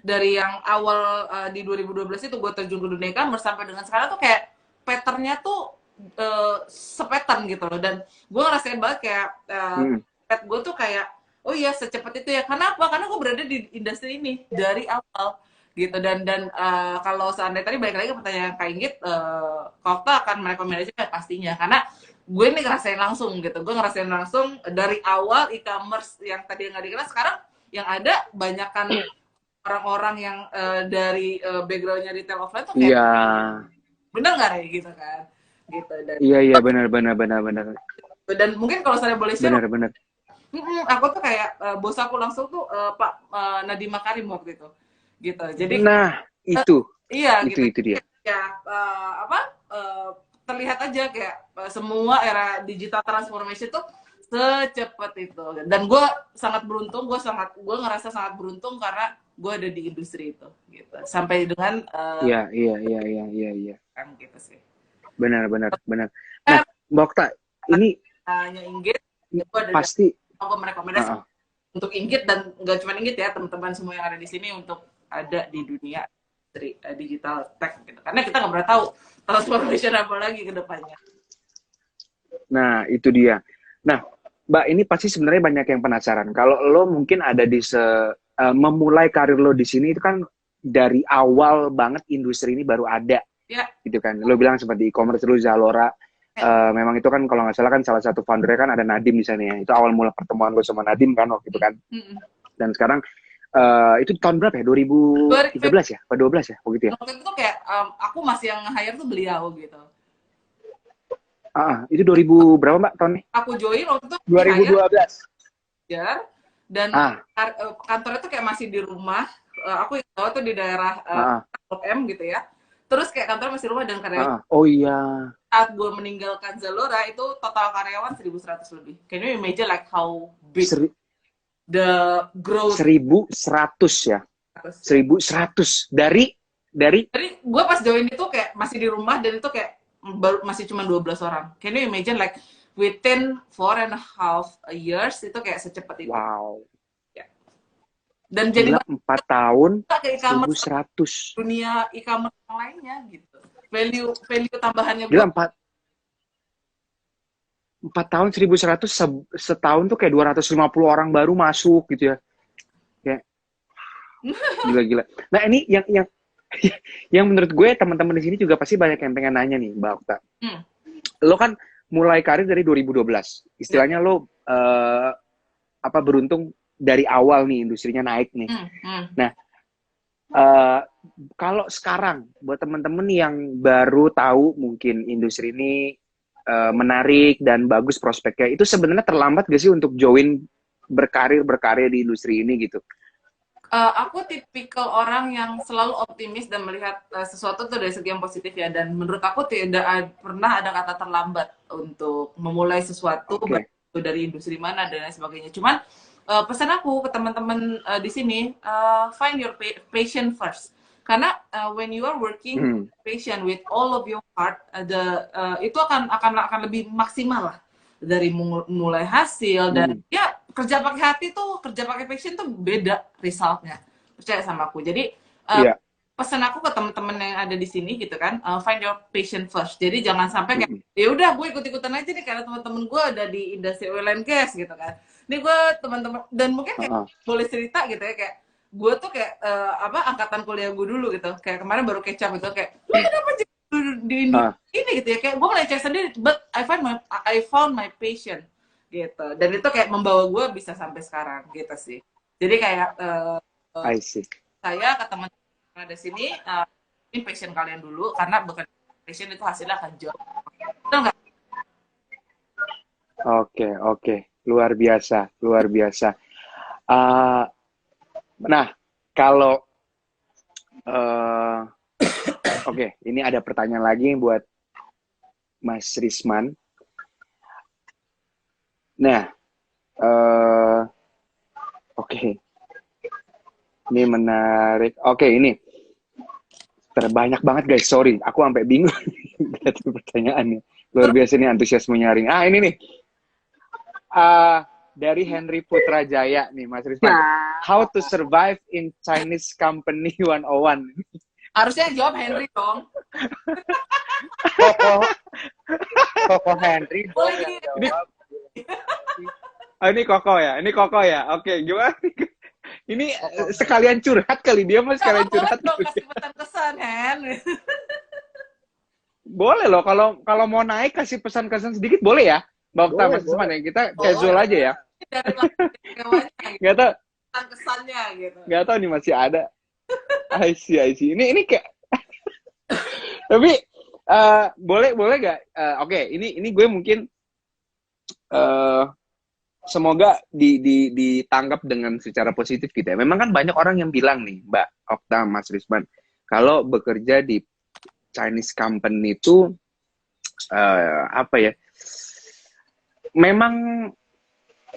dari yang awal di 2012 itu gue terjun ke dunia e-commerce sampai dengan sekarang tuh kayak patternnya tuh sepetan gitu loh. Dan gue ngerasain banget kayak gue tuh kayak secepat itu ya. Kenapa? Karena gue berada di industri ini dari awal gitu. Dan kalau seandainya tadi balik lagi ke pertanyaan Kak Inggit, Kokta akan merekomendasikan pastinya, karena gue ini ngerasain langsung gitu. Gue ngerasain langsung dari awal e-commerce yang tadi nggak dikenal, sekarang yang ada banyakkan orang-orang yang dari backgroundnya retail offline tuh kayak bener nggak ya gitu kan, gitu. Dan benar. Dan mungkin kalau saya boleh share, benar. Aku tuh kayak bos aku langsung tuh Pak Nadiem Makarim waktu itu, gitu. Jadi itu dia. Ya terlihat aja kayak semua era digital transformation tuh secepat itu. Dan gue sangat beruntung, gue ngerasa sangat beruntung karena gue ada di industri itu gitu, sampai dengan iya kan gitu sih. Benar. Nah, Mbak Okta, ini Inggit pasti aku merekomendasi untuk Inggit, dan nggak cuma Inggit ya, teman-teman semua yang ada di sini untuk ada di dunia digital tech gitu, karena kita nggak pernah tahu transformation apa lagi ke depannya. Nah, itu dia. Nah, Mbak, ini pasti sebenarnya banyak yang penasaran. Kalau lo mungkin ada di memulai karir lo di sini, itu kan dari awal banget industri ini baru ada, gitu kan. Lo bilang seperti e-commerce dulu, Zalora. Memang itu kan kalau nggak salah kan salah satu foundernya kan ada Nadiem di sana ya. Itu awal mula pertemuan gue sama Nadiem kan waktu itu kan. Dan sekarang itu tahun berapa ya? 2013 ya? Atau 12 ya? Begitu ya? Waktu itu tuh kayak aku masih yang hire tuh beliau gitu. Itu 2000 berapa Mbak tahunnya? Aku join waktu itu 2012. Ya. Dan kantornya tuh kayak masih di rumah. Aku tahu tuh di daerah M gitu ya. Terus kayak kantor masih rumah dan karyawan. Saat gue meninggalkan Zalora itu total karyawan 1.100 lebih. Can you imagine like how big the growth? 1.100 ya. 1.100 dari gue pas join itu kayak masih di rumah, dan itu kayak baru masih cuma 12 orang. Can you imagine like within 4.5 years itu kayak secepat itu. Wow. Ya. Dan jadi Gila, 4 tahun, ke e-commerce 1.100. dunia e-commerce yang lainnya gitu. Value value tambahannya gue Gila, 4 tahun 1.100, setahun tuh kayak 250 orang baru masuk gitu ya. Kayak gila-gila. Nah, ini yang yang menurut gue teman-teman di sini juga pasti banyak yang pengen nanya nih, Mbak Okta. Lo kan mulai karir dari 2012. Istilahnya lo beruntung dari awal nih industrinya naik nih. Nah, kalau sekarang buat teman-teman yang baru tahu mungkin industri ini menarik dan bagus prospeknya, itu sebenarnya terlambat gak sih untuk join berkarir di industri ini gitu? Aku tipikal orang yang selalu optimis dan melihat sesuatu tuh dari segi yang positif ya. Dan menurut aku tidak pernah ada kata terlambat untuk memulai sesuatu, baik itu dari industri mana dan lain sebagainya. Cuman pesan aku ke teman-teman di sini, find your passion first. Karena when you are working passion with all of your heart, itu akan lebih maksimal lah, dari mulai hasil dan ya kerja pakai hati tuh, kerja pakai passion tuh beda resultnya, percaya sama aku. Jadi pesan aku ke teman-teman yang ada di sini gitu kan, find your passion first. Jadi jangan sampai kayak ya udah gue ikut-ikutan aja nih karena teman-teman gue ada di industri oil and gas gitu kan. Ini gue teman-teman dan mungkin kayak boleh cerita gitu ya, kayak gue tuh kayak angkatan kuliah gue dulu gitu, kayak kemarin baru kecap gitu, kayak lu kenapa di ini gitu ya, kayak gue meleceh sendiri, but I found my passion gitu, dan itu kayak membawa gue bisa sampai sekarang gitu sih. Jadi kayak saya ke teman-teman ada sini, ini passion kalian dulu, karena bukan passion itu hasilnya akan jauh. Betul nggak? Oke, luar biasa. Nah, kalau ini ada pertanyaan lagi buat Mas Risman. Nah, ini menarik. Ini terbanyak banget guys, sorry, aku sampai bingung lihat pertanyaannya. Luar biasa nih antusiasme nyaring. Ini nih. Dari Henry Putrajaya nih, Mas Risman. How to survive in Chinese company 101. Harusnya jawab Henry dong. Koko Henry boleh jawab. Ini Koko ya. Oke, gimana? Ini sekalian curhat kali, dia mas sekalian curhat. Kasih pesan-kesan, Hen. Boleh loh, kalau mau naik kasih pesan-kesan sedikit boleh ya, Mbak Okta, Mas Risman ya. Kita casual aja ya. Gak tau Kesannya gitu. Gak tau nih masih ada. I see. Ini kayak tapi boleh gak? Ini gue mungkin semoga ditangkap dengan secara positif gitu ya. Memang kan banyak orang yang bilang nih, Mbak Okta, Mas Risman, kalau bekerja di Chinese company itu memang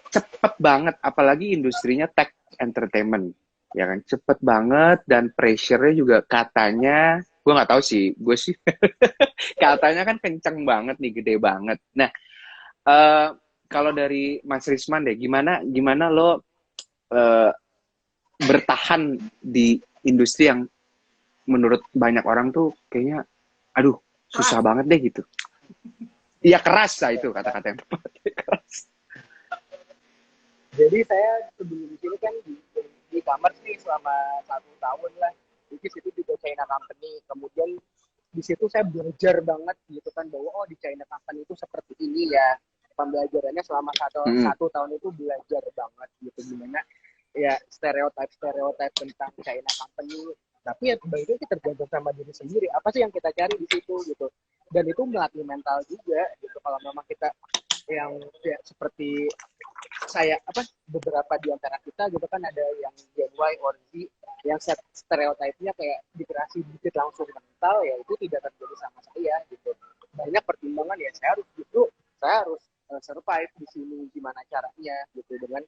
cepet banget, apalagi industrinya tech entertainment, ya kan, cepet banget, dan pressure-nya juga katanya, gue nggak tahu sih, gue sih katanya kan kenceng banget nih, gede banget. Nah, kalau dari Mas Risman deh, gimana lo bertahan di industri yang menurut banyak orang tuh kayaknya, aduh, susah banget deh gitu. Iya, keras lah itu kata-kata yang tepat, keras. Jadi saya sebelum ini kan di e-commerce nih selama 1 tahun lah. Jadi situ juga China company. Kemudian di situ saya belajar banget gitu kan, bahwa di China company itu seperti ini ya. Pembelajarannya selama satu tahun itu belajar banget gitu, gimana ya stereotip tentang China company. Tapi ya sebenarnya kita tergantung sama diri sendiri. Apa sih yang kita cari di situ gitu. Dan itu melatih mental juga gitu. Kalau memang kita yang ya, seperti saya beberapa di antara kita gitu kan, ada yang Gen Y or Z yang stereotipnya kayak dikasih dikit langsung mental, ya itu tidak terjadi sama saya gitu. Banyak pertimbangan ya, saya harus survive di sini, gimana caranya gitu. Dengan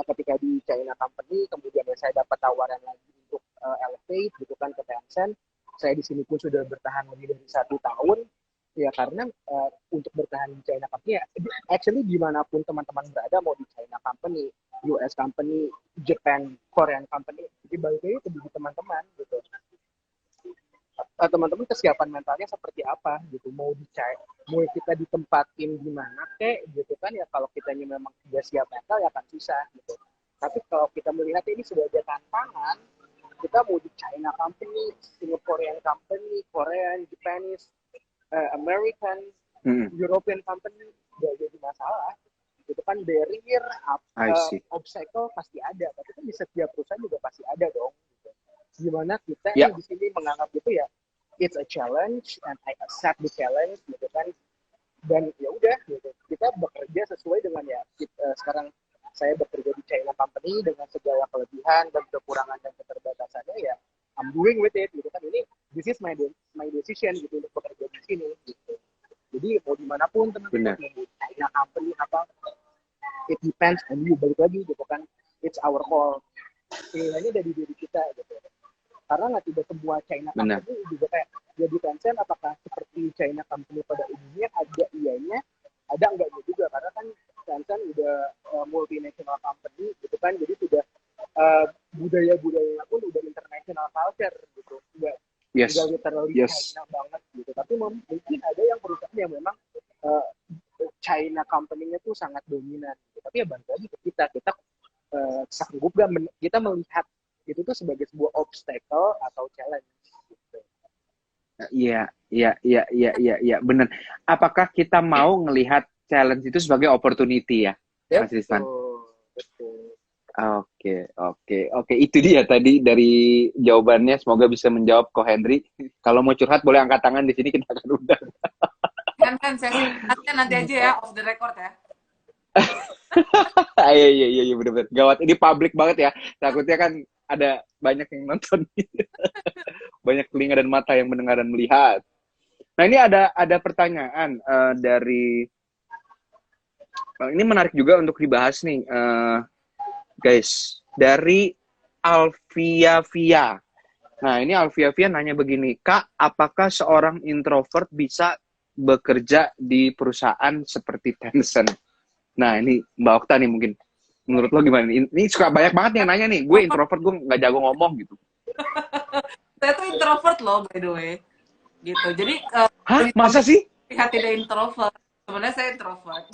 ketika di China company, kemudian ya saya dapat tawaran lagi untuk elevate gitu kan ke Tencent. Saya di sini pun sudah bertahan lebih dari 1 tahun. Ya karena untuk bertahan di China company ya, actually dimanapun teman-teman berada, mau di China company, US company, Japan, Korean company. Jadi balik lagi ke diri teman-teman gitu. Teman-teman kesiapan mentalnya seperti apa gitu, mau kita ditempatin di mana kek gitu kan, ya kalau kitanya memang tidak siap mental ya akan susah gitu. Tapi kalau kita melihat ini sebagai tantangan, kita mau di China company, Singaporean company, Korean, Japanese, American, European company, gak jadi masalah. Itu kan barrier, obstacle pasti ada, tapi kan di setiap perusahaan juga pasti ada dong. Gitu. Gimana kita di sini menganggap itu ya, it's a challenge and I accept the challenge gitu kan. Dan ya udah gitu. Kita bekerja sesuai dengan sekarang saya bekerja di China company dengan segala kelebihan dan kekurangan dan keterbatasannya, ya I'm doing with it gitu kan. This is my decision gitu untuk bekerja di sini gitu. Jadi mau dimanapun teman-teman, mau China company apa, it depends on you, balik lagi gitu kan. It's our call. Pilihannya dari diri kita gitu. Karena nggak tidak semua China company juga kayak jadi Tencent, apakah seperti China company pada umumnya ada iyanya, ada enggaknya juga, karena kan Tencent udah multinational company gitu kan, jadi sudah budaya-budayanya pun udah international culture gitu, nggak literally China banget gitu. Tapi mungkin ada yang perusahaan yang memang China company-nya tuh sangat dominan gitu. Tapi ya balik lagi ke kita sanggup gak kita melihat itu tuh sebagai sebuah obstacle atau challenge gitu. Iya, benar. Apakah kita mau ngelihat challenge itu sebagai opportunity ya, Mas Rizwan? Betul. Oke. Itu dia tadi dari jawabannya. Semoga bisa menjawab Ko Henry. Kalau mau curhat boleh angkat tangan di sini, kita akan undang. Kan sesi nanti aja ya, off the record ya. Iya, benar-benar. Gawat, ini publik banget ya. Takutnya kan ada banyak yang nonton. Banyak telinga dan mata yang mendengar dan melihat. Nah, ini ada pertanyaan dari ini menarik juga untuk dibahas nih, guys. Dari Alvia Via. Nah, ini Alvia Via nanya begini, Kak, apakah seorang introvert bisa bekerja di perusahaan seperti Tencent? Nah, ini Mbak Okta nih mungkin. Menurut lo gimana? Ini suka banyak banget yang nanya nih. Gue introvert, gue nggak jago ngomong gitu. Saya tuh introvert loh, by the way. Gitu. Jadi, masa sih? Lihat tidak introvert. Sebenarnya saya introvert.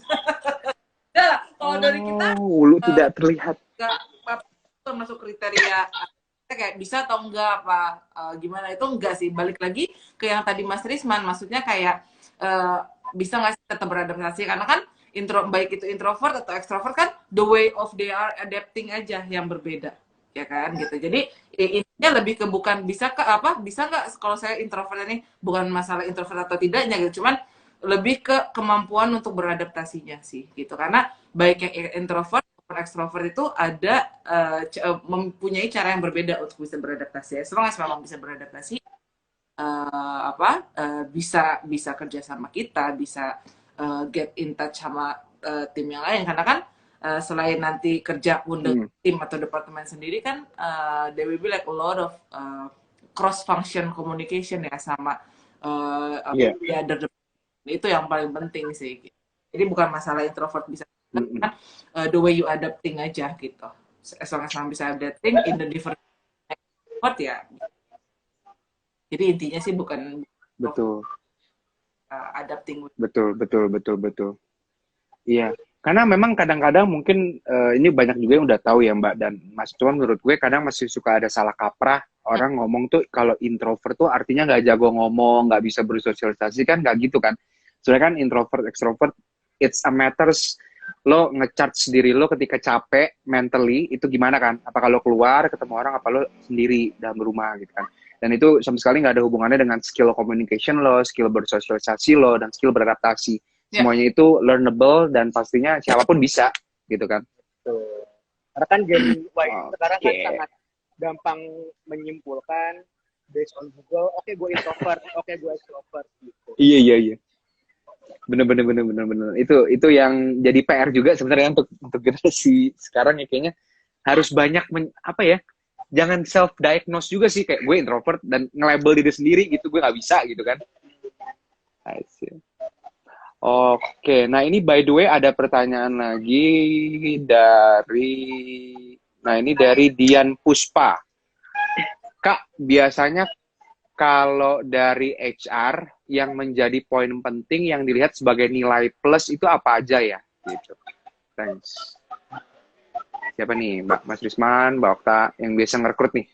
Nah, kalau dari kita, lu tidak terlihat. Nggak masuk kriteria kayak bisa atau enggak apa gimana, itu enggak sih. Balik lagi ke yang tadi Mas Risman, maksudnya kayak bisa nggak sih tetap beradaptasi, karena kan baik itu introvert atau extrovert kan the way of they are adapting aja yang berbeda, ya kan gitu. Jadi intinya lebih ke bukan bisa nggak, kalau saya introvert ini bukan masalah introvert atau tidaknya gitu, cuman lebih ke kemampuan untuk beradaptasinya sih gitu. Karena baik yang introvert maupun extrovert itu ada mempunyai cara yang berbeda untuk bisa beradaptasi. Selama memang bisa beradaptasi, bisa kerja sama kita, bisa get in touch sama tim yang lain, karena kan selain nanti kerja untuk tim atau departemen sendiri kan there will be like a lot of cross function communication ya sama itu yang paling penting sih. Jadi bukan masalah introvert bisa the way you adapting aja gitu. As long as bisa adapting in the different expert ya. Jadi intinya sih bukan adapting. Betul. Iya, karena memang kadang-kadang mungkin ini banyak juga yang udah tahu ya Mbak dan Mas. Cuman menurut gue kadang masih suka ada salah kaprah. Orang ngomong tuh kalau introvert tuh artinya nggak jago ngomong, nggak bisa bersosialisasi, kan nggak gitu kan. Sebenarnya kan introvert, extrovert, it's a matters lo nge-charge diri lo ketika capek mentally itu gimana kan. Apa kalau keluar ketemu orang, apa lo sendiri dalam rumah gitu kan. Dan itu sama sekali nggak ada hubungannya dengan skill communication lo, skill bersosialisasi lo, dan skill beradaptasi. Semuanya itu learnable dan pastinya siapapun bisa gitu kan. Karena kan Gen Y sekarang kan sangat gampang menyimpulkan based on Google, oke gue introvert, oke gue extrovert gitu. Iya. Bener. Itu yang jadi PR juga sebenarnya untuk generasi sekarang ya, kayaknya harus banyak jangan self diagnose juga sih, kayak gue introvert dan nge-label diri sendiri gitu, gue nggak bisa gitu kan. Oke, nah ini by the way ada pertanyaan lagi dari, nah ini dari Dian Puspa. Kak, biasanya kalau dari HR yang menjadi poin penting yang dilihat sebagai nilai plus itu apa aja ya? Gitu. Thanks. Siapa nih? Mbak Mas Risman, Mbak Okta yang biasa ngerekrut nih.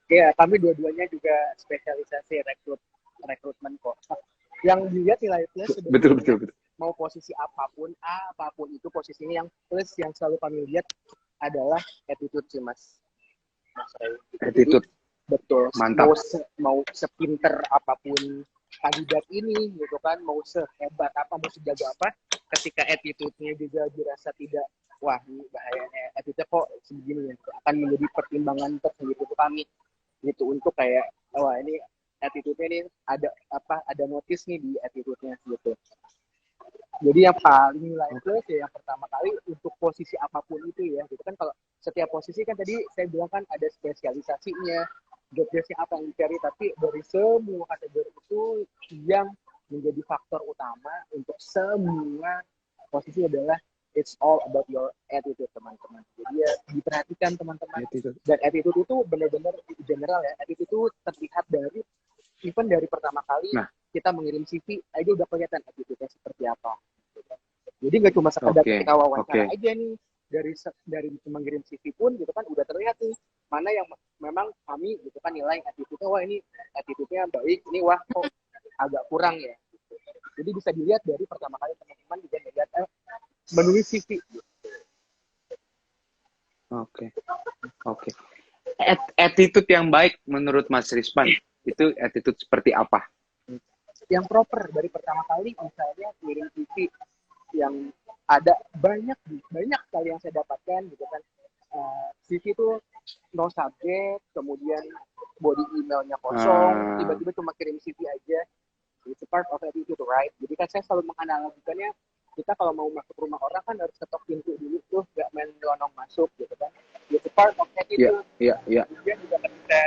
Ya, kami dua-duanya juga spesialisasi rekrutmen kok. Yang dilihat nilai plus Betul, sebetulnya betul. mau posisi apapun, apapun itu posisinya yang plus yang selalu kami lihat adalah attitude sih Mas. Attitude. Betul. Mantap. Mau sepinter apapun kandidat ini gitu kan, mau sehebat apa, mau sejago apa, ketika attitude-nya juga dirasa tidak, wah ini bahayanya attitude kok sebegini, gitu. Akan menjadi pertimbangan tersendiri untuk kami gitu, untuk kayak wah ini attitude-nya ini ada notice nih di attitude-nya gitu. Jadi yang paling nilai plus ya yang pertama kali untuk posisi apapun itu ya gitu kan. Kalau setiap posisi kan tadi saya bilang kan ada spesialisasinya, job desk-nya apa yang dicari, tapi dari semua kategori itu yang menjadi faktor utama untuk semua posisi adalah it's all about your attitude teman-teman. Jadi ya diperhatikan teman-teman. Dan attitude itu benar-benar general ya. Attitude itu terlihat dari even dari pertama kali kita mengirim CV aja udah kelihatan attitude-nya seperti apa. Jadi nggak cuma sekedar ketika wawancara aja nih, dari mengirim CV pun gitu kan udah terlihat nih mana yang memang kami gitu kan nilai attitude-nya, wah ini attitude-nya baik, ini wah kok agak kurang ya. Jadi bisa dilihat dari pertama kali teman-teman juga melihat menulis CV. Oke. Attitude yang baik menurut Mas Risman itu attitude seperti apa? Yang proper dari pertama kali misalnya kirim CV yang ada banyak sekali yang saya dapatkan gitu kan. CV itu no subject, kemudian body emailnya kosong, tiba-tiba cuma kirim CV aja. It's a part of attitude, right? Jadi kan saya selalu menganalogikannya, kita kalau mau masuk rumah orang kan harus ketok pintu dulu tuh, gak main nyelonong masuk gitu kan. It's a part of attitude. Iya. Kemudian juga ketika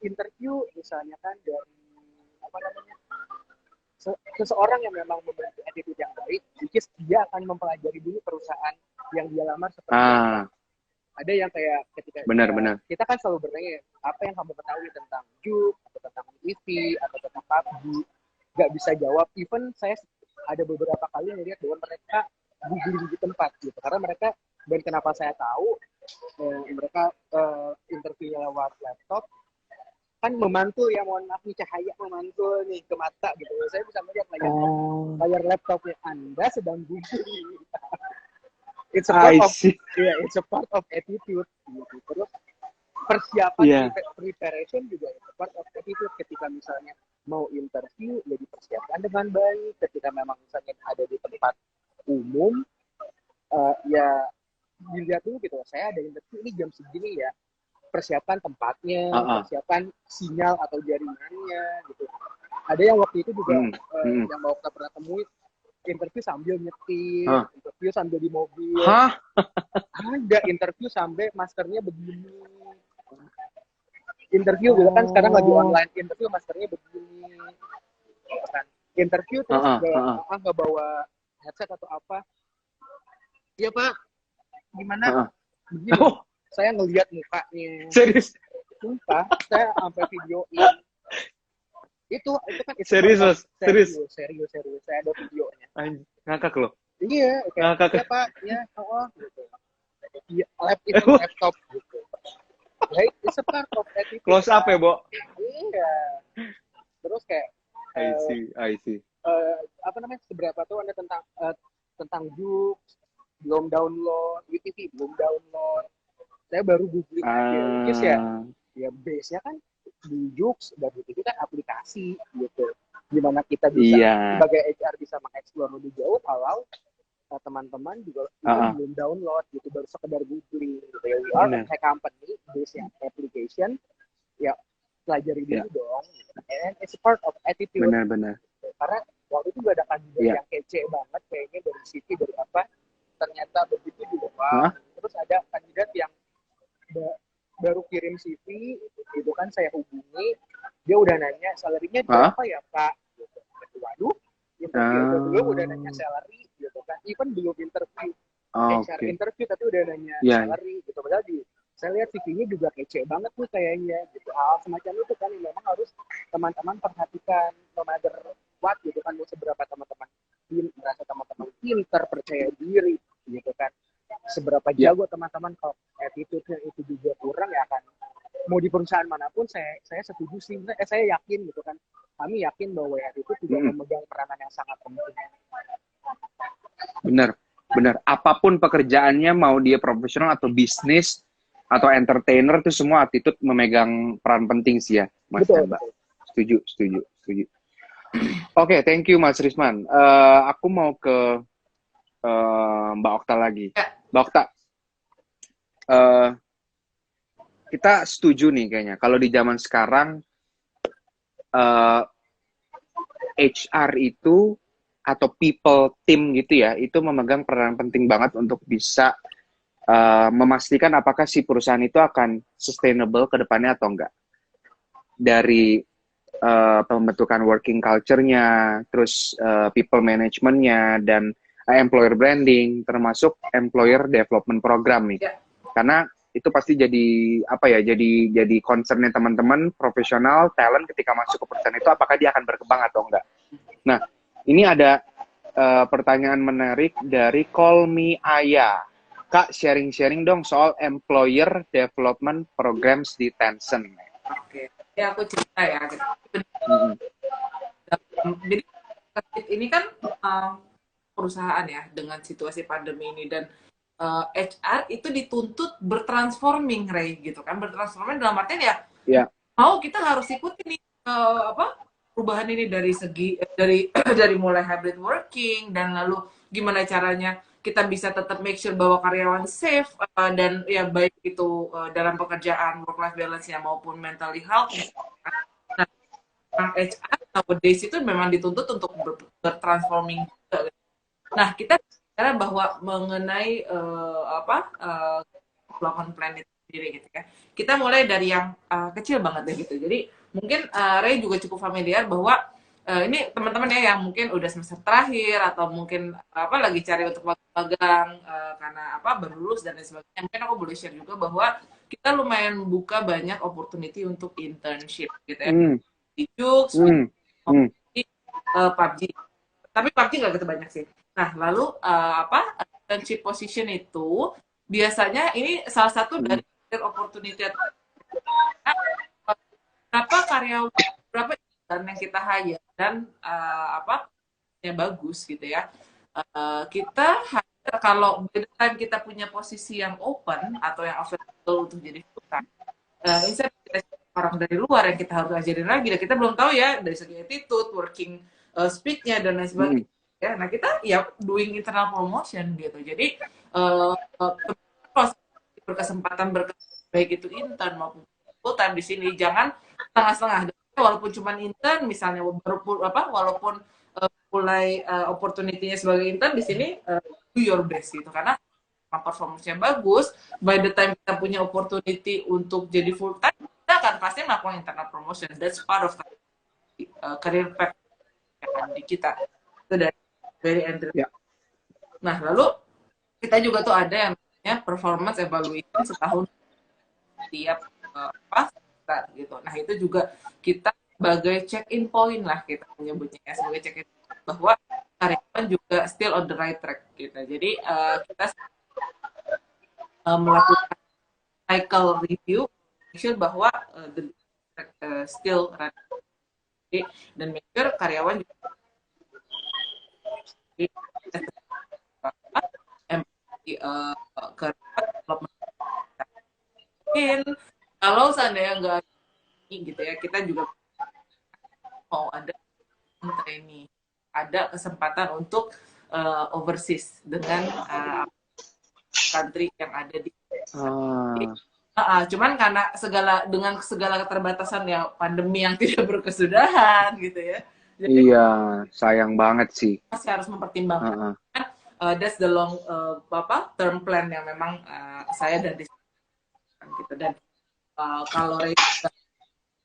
interview misalnya kan dari apa namanya, seseorang yang memang memiliki attitude yang baik, dia akan mempelajari dulu perusahaan yang dia lamar seperti apa. Ada yang kayak ketika benar. Kita kan selalu bertanya apa yang kamu ketahui tentang Juke atau tentang TV atau tentang PUBG, nggak bisa jawab. Even saya ada beberapa kali yang lihat bahwa mereka googling di tempat gitu, karena mereka, dan kenapa saya tahu mereka interviewnya lewat laptop kan memantul ya, mohon maaf nih, cahaya memantul nih ke mata gitu. Saya bisa melihat layar laptopnya Anda sedang googling. It's a part of attitude gitu. Terus persiapan preparation juga it's a part of attitude. Ketika misalnya mau interview, ya dipersiapkan dengan baik. Ketika memang misalnya ada di tempat umum, ya dilihat dulu gitu, saya ada interview ini jam segini ya, persiapan tempatnya, persiapan sinyal atau jaringannya gitu. Ada yang waktu itu juga yang mau kita pernah temui, interview sambil nyetir, interview sambil di mobil, ada interview sampai maskernya begini. Interview gitu kan sekarang lagi online, interview maskernya begini. Interview terus nggak bawa headset atau apa. Iya Pak, gimana? Begini. Saya ngelihat mukanya. Serius? Sumpah, saya sampai videoin. Itu kan serius. Saya ada videonya. Ngakak loh. Iya, ngakak. Ya Pak, ya, gitu. Ya, laptop gitu. Right, it's a part of attitude. Close up ya, Bo? Iya. Terus kayak I see. Apa namanya, seberapa tuh Anda tentang Juke, belum download, WTV belum download. Saya baru googling aja. Ya base-nya kan di Jux dan itu kan aplikasi gitu. Gimana kita bisa sebagai HR bisa mengeksplor lebih jauh kalau teman-teman juga belum download gitu, baru sekedar googling gitu ya. We are a company base-nya application, ya pelajari dulu dong. And it's a part of attitude. Benar. Karena waktu itu gak ada kandidat yang kece banget kayaknya dari CV dari apa, ternyata begitu juga. Terus ada kandidat yang baru kirim CV gitu kan, saya hubungi, dia udah nanya salary-nya berapa ya Pak gitu. interview aja belum udah nanya salary gitu kan, even belum interview HR interview tapi udah nanya salary gitu. Padahal saya lihat CV-nya juga kece banget tuh kayaknya gitu. Hal semacam itu kan yang memang harus teman-teman perhatikan, no matter what gitu kan, mau seberapa teman-teman merasa teman-teman pintar, percaya diri gitu kan, seberapa jago teman-teman, kalau attitude-nya itu juga kurang ya kan, mau di perusahaan manapun saya setuju sih, saya yakin gitu kan, kami yakin bahwa itu juga memegang peranan yang sangat penting. Benar. Apapun pekerjaannya, mau dia profesional atau bisnis atau entertainer, itu semua attitude memegang peran penting sih ya, Mas dan Mbak. Setuju. Oke, thank you Mas Risman. Aku mau ke Mbak Okta lagi. Mbak Okta, kita setuju nih kayaknya, kalau di zaman sekarang HR itu atau people team gitu ya, itu memegang peran penting banget untuk bisa memastikan apakah si perusahaan itu akan sustainable ke depannya atau enggak. Dari pembentukan working culture-nya, terus people management-nya, dan employer branding, termasuk employer development program nih. Karena itu pasti jadi jadi concern-nya teman-teman profesional talent ketika masuk ke perusahaan itu, apakah dia akan berkembang atau enggak. Nah, ini ada pertanyaan menarik dari Call Me Aya. Kak, sharing-sharing dong soal employer development programs di Tencent. Oke, ya aku cerita ya. Jadi ini kan perusahaan ya dengan situasi pandemi ini, dan HR itu dituntut bertransforming, Ray, gitu kan. Bertransforming dalam artian ya mau kita harus ikutin nih perubahan ini dari segi dari mulai hybrid working, dan lalu gimana caranya kita bisa tetap make sure bahwa karyawan safe, dan ya baik itu dalam pekerjaan, work life balance-nya maupun mentally health. Nah, HR nowadays itu memang dituntut untuk bertransforming. Nah, kita bicara bahwa mengenai development plan itu sendiri gitu ya. Kita mulai dari yang kecil banget deh gitu. Jadi mungkin Ray juga cukup familiar bahwa ini teman-teman ya yang mungkin udah semester terakhir atau mungkin lagi cari untuk magang karena baru lulus dan lain sebagainya. Mungkin aku boleh share juga bahwa kita lumayan buka banyak opportunity untuk internship gitu ya. Di Jux, PUBG. Tapi PUBG nggak gitu banyak sih. Nah, lalu internship position itu biasanya ini salah satu dari opportunity. Berapa karyawan, berapa dan yang kita hire dan yang bagus gitu ya. Kita kalau by the time kita punya posisi yang open atau yang available untuk jadi full time, instead orang dari luar yang kita harus ajarin lagi, dan kita belum tahu ya dari segi attitude, working speed-nya dan lain sebagainya. Ya, nah kita ya doing internal promotion gitu. Jadi berkesempatan baik itu intern maupun full time di sini, jangan setengah-setengah. Walaupun cuma intern misalnya, walaupun mulai opportunity-nya sebagai intern di sini, do your best gitu, karena performance-nya bagus. By the time kita punya opportunity untuk jadi full time, kita akan pasti melakukan internal promotion. That's part of career path di kita. Itu dari entry. Nah, lalu kita juga tuh ada yang namanya performance evaluation setahun setiap gitu. Nah, itu juga kita sebagai check-in point lah kita menyebutnya ya, sebagai check-in bahwa karyawan juga still on the right track gitu. Jadi kita melakukan cycle review, make sure bahwa the track still right, dan make sure karyawan juga mungkin kalau seandainya nggak gitu ya, kita juga mau ada trainee, ada kesempatan untuk overseas dengan country yang ada di cuman karena dengan segala keterbatasan ya pandemi yang tidak berkesudahan gitu ya. Jadi, sayang banget sih. Masih harus mempertimbangkan. That's the long term plan yang memang saya dan gitu. Dan kalau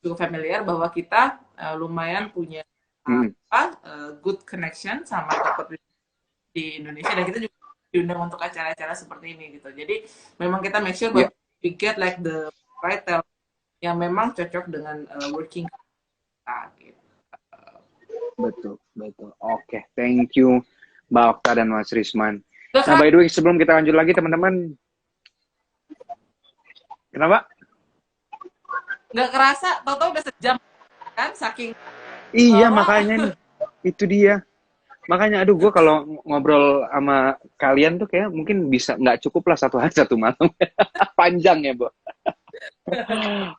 juga familiar bahwa kita lumayan punya good connection sama top di Indonesia, dan kita juga diundang untuk acara-acara seperti ini gitu. Jadi memang kita make sure bahwa we get like the right talent yang memang cocok dengan working kita gitu. Betul. Oke, thank you Mbak Okta dan Mas Risman. Nah, by the way, sebelum kita lanjut lagi teman-teman, kenapa? Nggak kerasa, tau-tau udah sejam kan, saking Iya, makanya nih, itu dia. Makanya, aduh, gue kalau ngobrol sama kalian tuh kayak mungkin bisa nggak cukup lah satu hari satu malam. Panjang ya, Bo.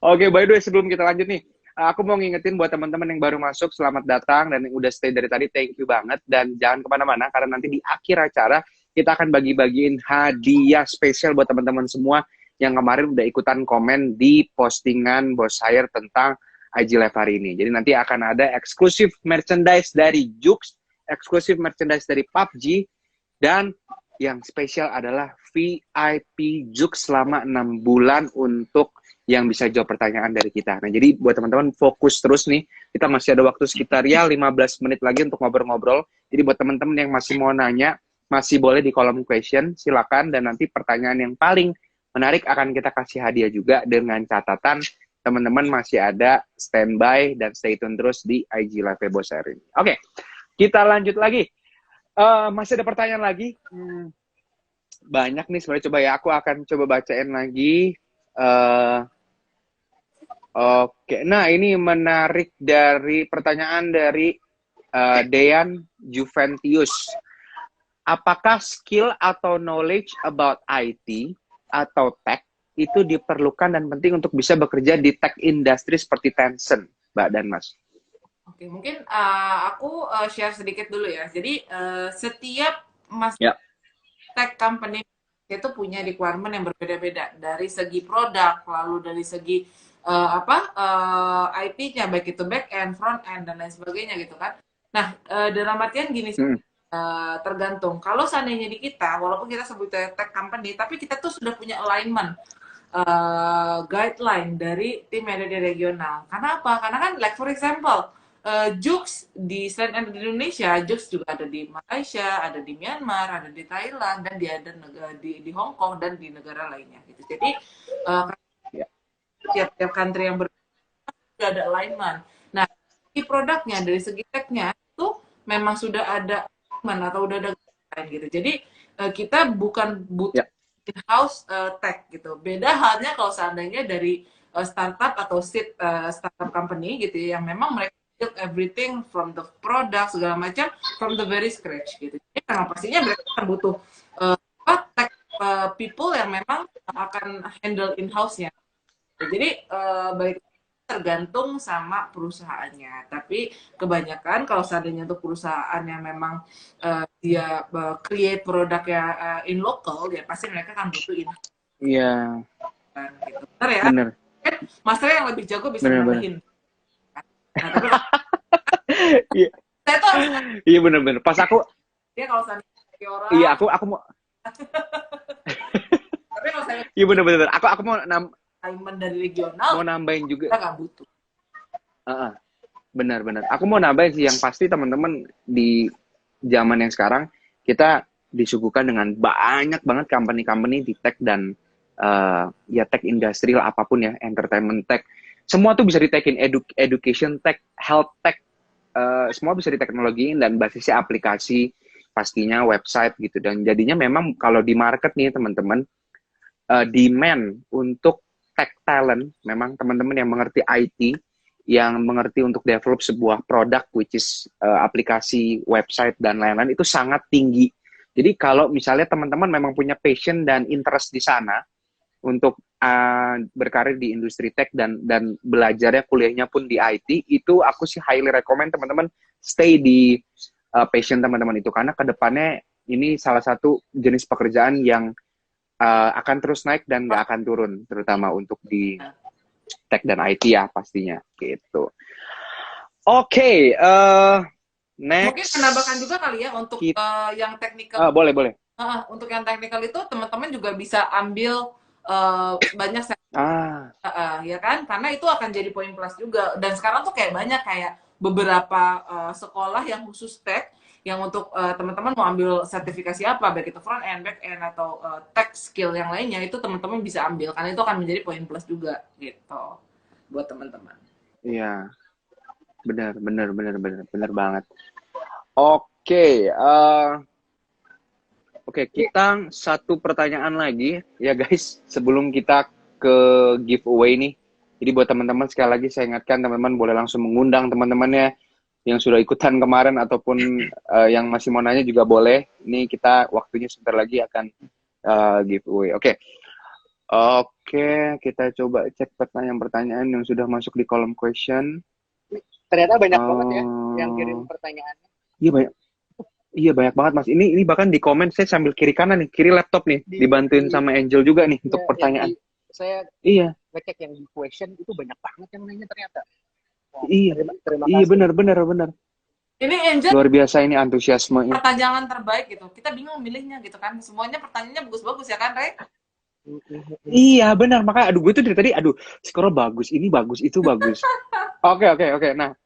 Oke, by the way, sebelum kita lanjut nih, aku mau ngingetin buat teman-teman yang baru masuk, selamat datang, dan yang udah stay dari tadi, thank you banget. Dan jangan kemana-mana, karena nanti di akhir acara, kita akan bagi-bagiin hadiah spesial buat teman-teman semua yang kemarin udah ikutan komen di postingan Bos Hire tentang IG Live hari ini. Jadi nanti akan ada eksklusif merchandise dari Jux, eksklusif merchandise dari PUBG, dan yang spesial adalah VIP Jux selama 6 bulan untuk yang bisa jawab pertanyaan dari kita. Nah, jadi buat teman-teman fokus terus nih. Kita masih ada waktu sekitar 15 menit lagi untuk ngobrol-ngobrol. Jadi buat teman-teman yang masih mau nanya, masih boleh di kolom question, silakan. Dan nanti pertanyaan yang paling menarik akan kita kasih hadiah juga, dengan catatan teman-teman masih ada standby dan stay tune terus di IG Live Bos Hire ini. Oke, kita lanjut lagi. Masih ada pertanyaan lagi. Banyak nih sebenarnya, coba ya. Aku akan coba bacain lagi. Oke, nah ini menarik dari pertanyaan dari Dean Juventius. Apakah skill atau knowledge about IT atau tech itu diperlukan dan penting untuk bisa bekerja di tech industry seperti Tencent, Mbak dan Mas? Oke, mungkin aku share sedikit dulu ya. Jadi setiap tech company itu punya requirement yang berbeda-beda dari segi produk, lalu dari segi IP-nya, baik itu back end, front end, dan lain sebagainya gitu kan. Nah, dalam artian gini sih, tergantung. Kalau seandainya di kita, walaupun kita sebutnya tech company, tapi kita tuh sudah punya alignment, guideline dari tim yang ada di regional. Karena apa? Karena kan, like for example, Jux di selain ada di Indonesia, Jux juga ada di Malaysia, ada di Myanmar, ada di Thailand, dan dia ada di Hong Kong dan di negara lainnya. Gitu. Jadi tiap country yang berbeda ada alignment. Nah, di produknya dari segi tech-nya itu memang sudah ada alignment atau udah ada guideline gitu. Jadi kita bukan butuh in-house tech gitu. Beda halnya kalau seandainya dari startup atau seed startup company gitu yang memang mereka build everything from the product segala macam from the very scratch gitu. Jadi memang pastinya mereka akan butuh tech people yang memang akan handle in-house-nya. Jadi baik tergantung sama perusahaannya. Tapi kebanyakan kalau seandainya untuk perusahaan yang memang dia create produk ya in local, ya pasti mereka akan butuh in-house. Iya. Gitu. Benar ya? Bener. Mas Ray yang lebih jago bisa nambahin. Nah, tapi saya tuh harus. Iya bener-bener. Pas aku. Dia kalau seandainya orang. Iya aku mau. Tapi kalau saya. Iya bener-bener. Aku mau alignment dari regional. Mau nambahin juga. Kita nggak butuh. Benar-benar. Aku mau nambahin sih, yang pasti teman-teman di zaman yang sekarang kita disuguhkan dengan banyak banget company-company di tech dan ya tech industri lah, apapun ya, entertainment tech. Semua tuh bisa ditekin, education tech, health tech, semua bisa diteknologiin dan basisnya aplikasi, pastinya website gitu. Dan jadinya memang kalau di market nih teman-teman, demand untuk tech talent, memang teman-teman yang mengerti IT, yang mengerti untuk develop sebuah produk, which is aplikasi, website, dan lain-lain, itu sangat tinggi. Jadi kalau misalnya teman-teman memang punya passion dan interest di sana, untuk berkarir di industri tech dan belajarnya, kuliahnya pun di IT, itu aku sih highly recommend teman-teman stay di passion teman-teman itu. Karena kedepannya ini salah satu jenis pekerjaan yang akan terus naik dan nggak akan turun, terutama untuk di tech dan IT ya pastinya gitu. Oke, next. Mungkin menambahkan juga kali ya untuk yang teknikal. Boleh. Untuk yang teknikal itu teman-teman juga bisa ambil banyak ya kan, karena itu akan jadi poin plus juga. Dan sekarang tuh kayak banyak kayak beberapa sekolah yang khusus tech, yang untuk teman-teman mau ambil sertifikasi apa, baik itu front end, back end, atau tech skill yang lainnya, itu teman-teman bisa ambil, karena itu akan menjadi poin plus juga gitu buat teman-teman. Iya, benar banget. Oke, kita satu pertanyaan lagi ya guys, sebelum kita ke giveaway nih. Jadi buat teman-teman sekali lagi saya ingatkan teman-teman boleh langsung mengundang teman-temannya yang sudah ikutan kemarin ataupun yang masih mau nanya juga boleh. Ini kita waktunya sebentar lagi akan giveaway. Oke, kita coba cek pertanyaan-pertanyaan yang sudah masuk di kolom question. Ternyata banyak banget ya yang kirim pertanyaannya. Iya banyak. Iya banyak banget Mas. Ini bahkan di komen saya sambil kiri kanan nih, kiri laptop nih, dibantuin sama Angel juga nih untuk pertanyaan. Saya iya ngecek yang di question itu banyak banget yang nanya ternyata. Wah, iya. Terima Iya kasih. benar. Ini Angel Luar biasa ini antusiasmenya. pertanyaan terbaik gitu. Kita bingung milihnya gitu kan. Semuanya pertanyaannya bagus-bagus ya kan, Rey? Iya benar, makanya gue tuh dari tadi scroll bagus, ini bagus, itu bagus. Oke. Nah,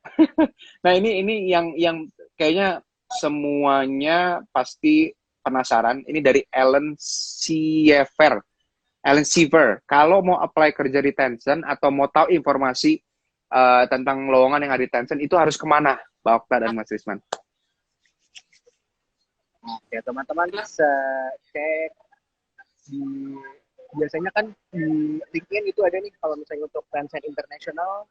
nah ini yang kayaknya semuanya pasti penasaran. Ini dari Ellen Siever. Kalau mau apply kerja di Tencent atau mau tahu informasi tentang lowongan yang ada di Tencent, itu harus kemana, Mbak Okta dan Mas Risman? Ya teman-teman bisa cek biasanya kan di LinkedIn itu ada nih kalau misalnya untuk Tencent International,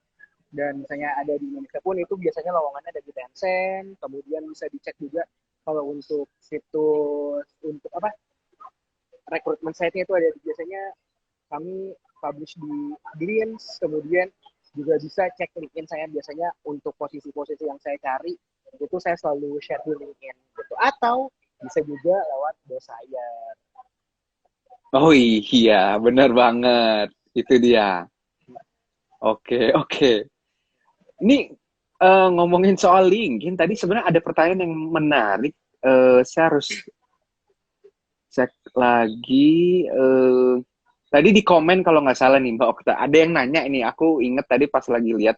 dan misalnya ada di Indonesia pun itu biasanya lowongannya ada di Tencent. Kemudian bisa dicek juga kalau untuk situs untuk rekrutmen site-nya itu ada biasanya kami publish di Greens. Kemudian juga bisa cek LinkedIn saya, biasanya untuk posisi-posisi yang saya cari itu saya selalu share di LinkedIn gitu. Atau bisa juga lewat bos saya. Oh iya, benar banget. Itu dia. Oke. Ini ngomongin soal LinkedIn, tadi sebenarnya ada pertanyaan yang menarik. Saya harus cek lagi. Tadi di komen kalau nggak salah nih Mbak Okta, ada yang nanya ini. Aku inget tadi pas lagi lihat.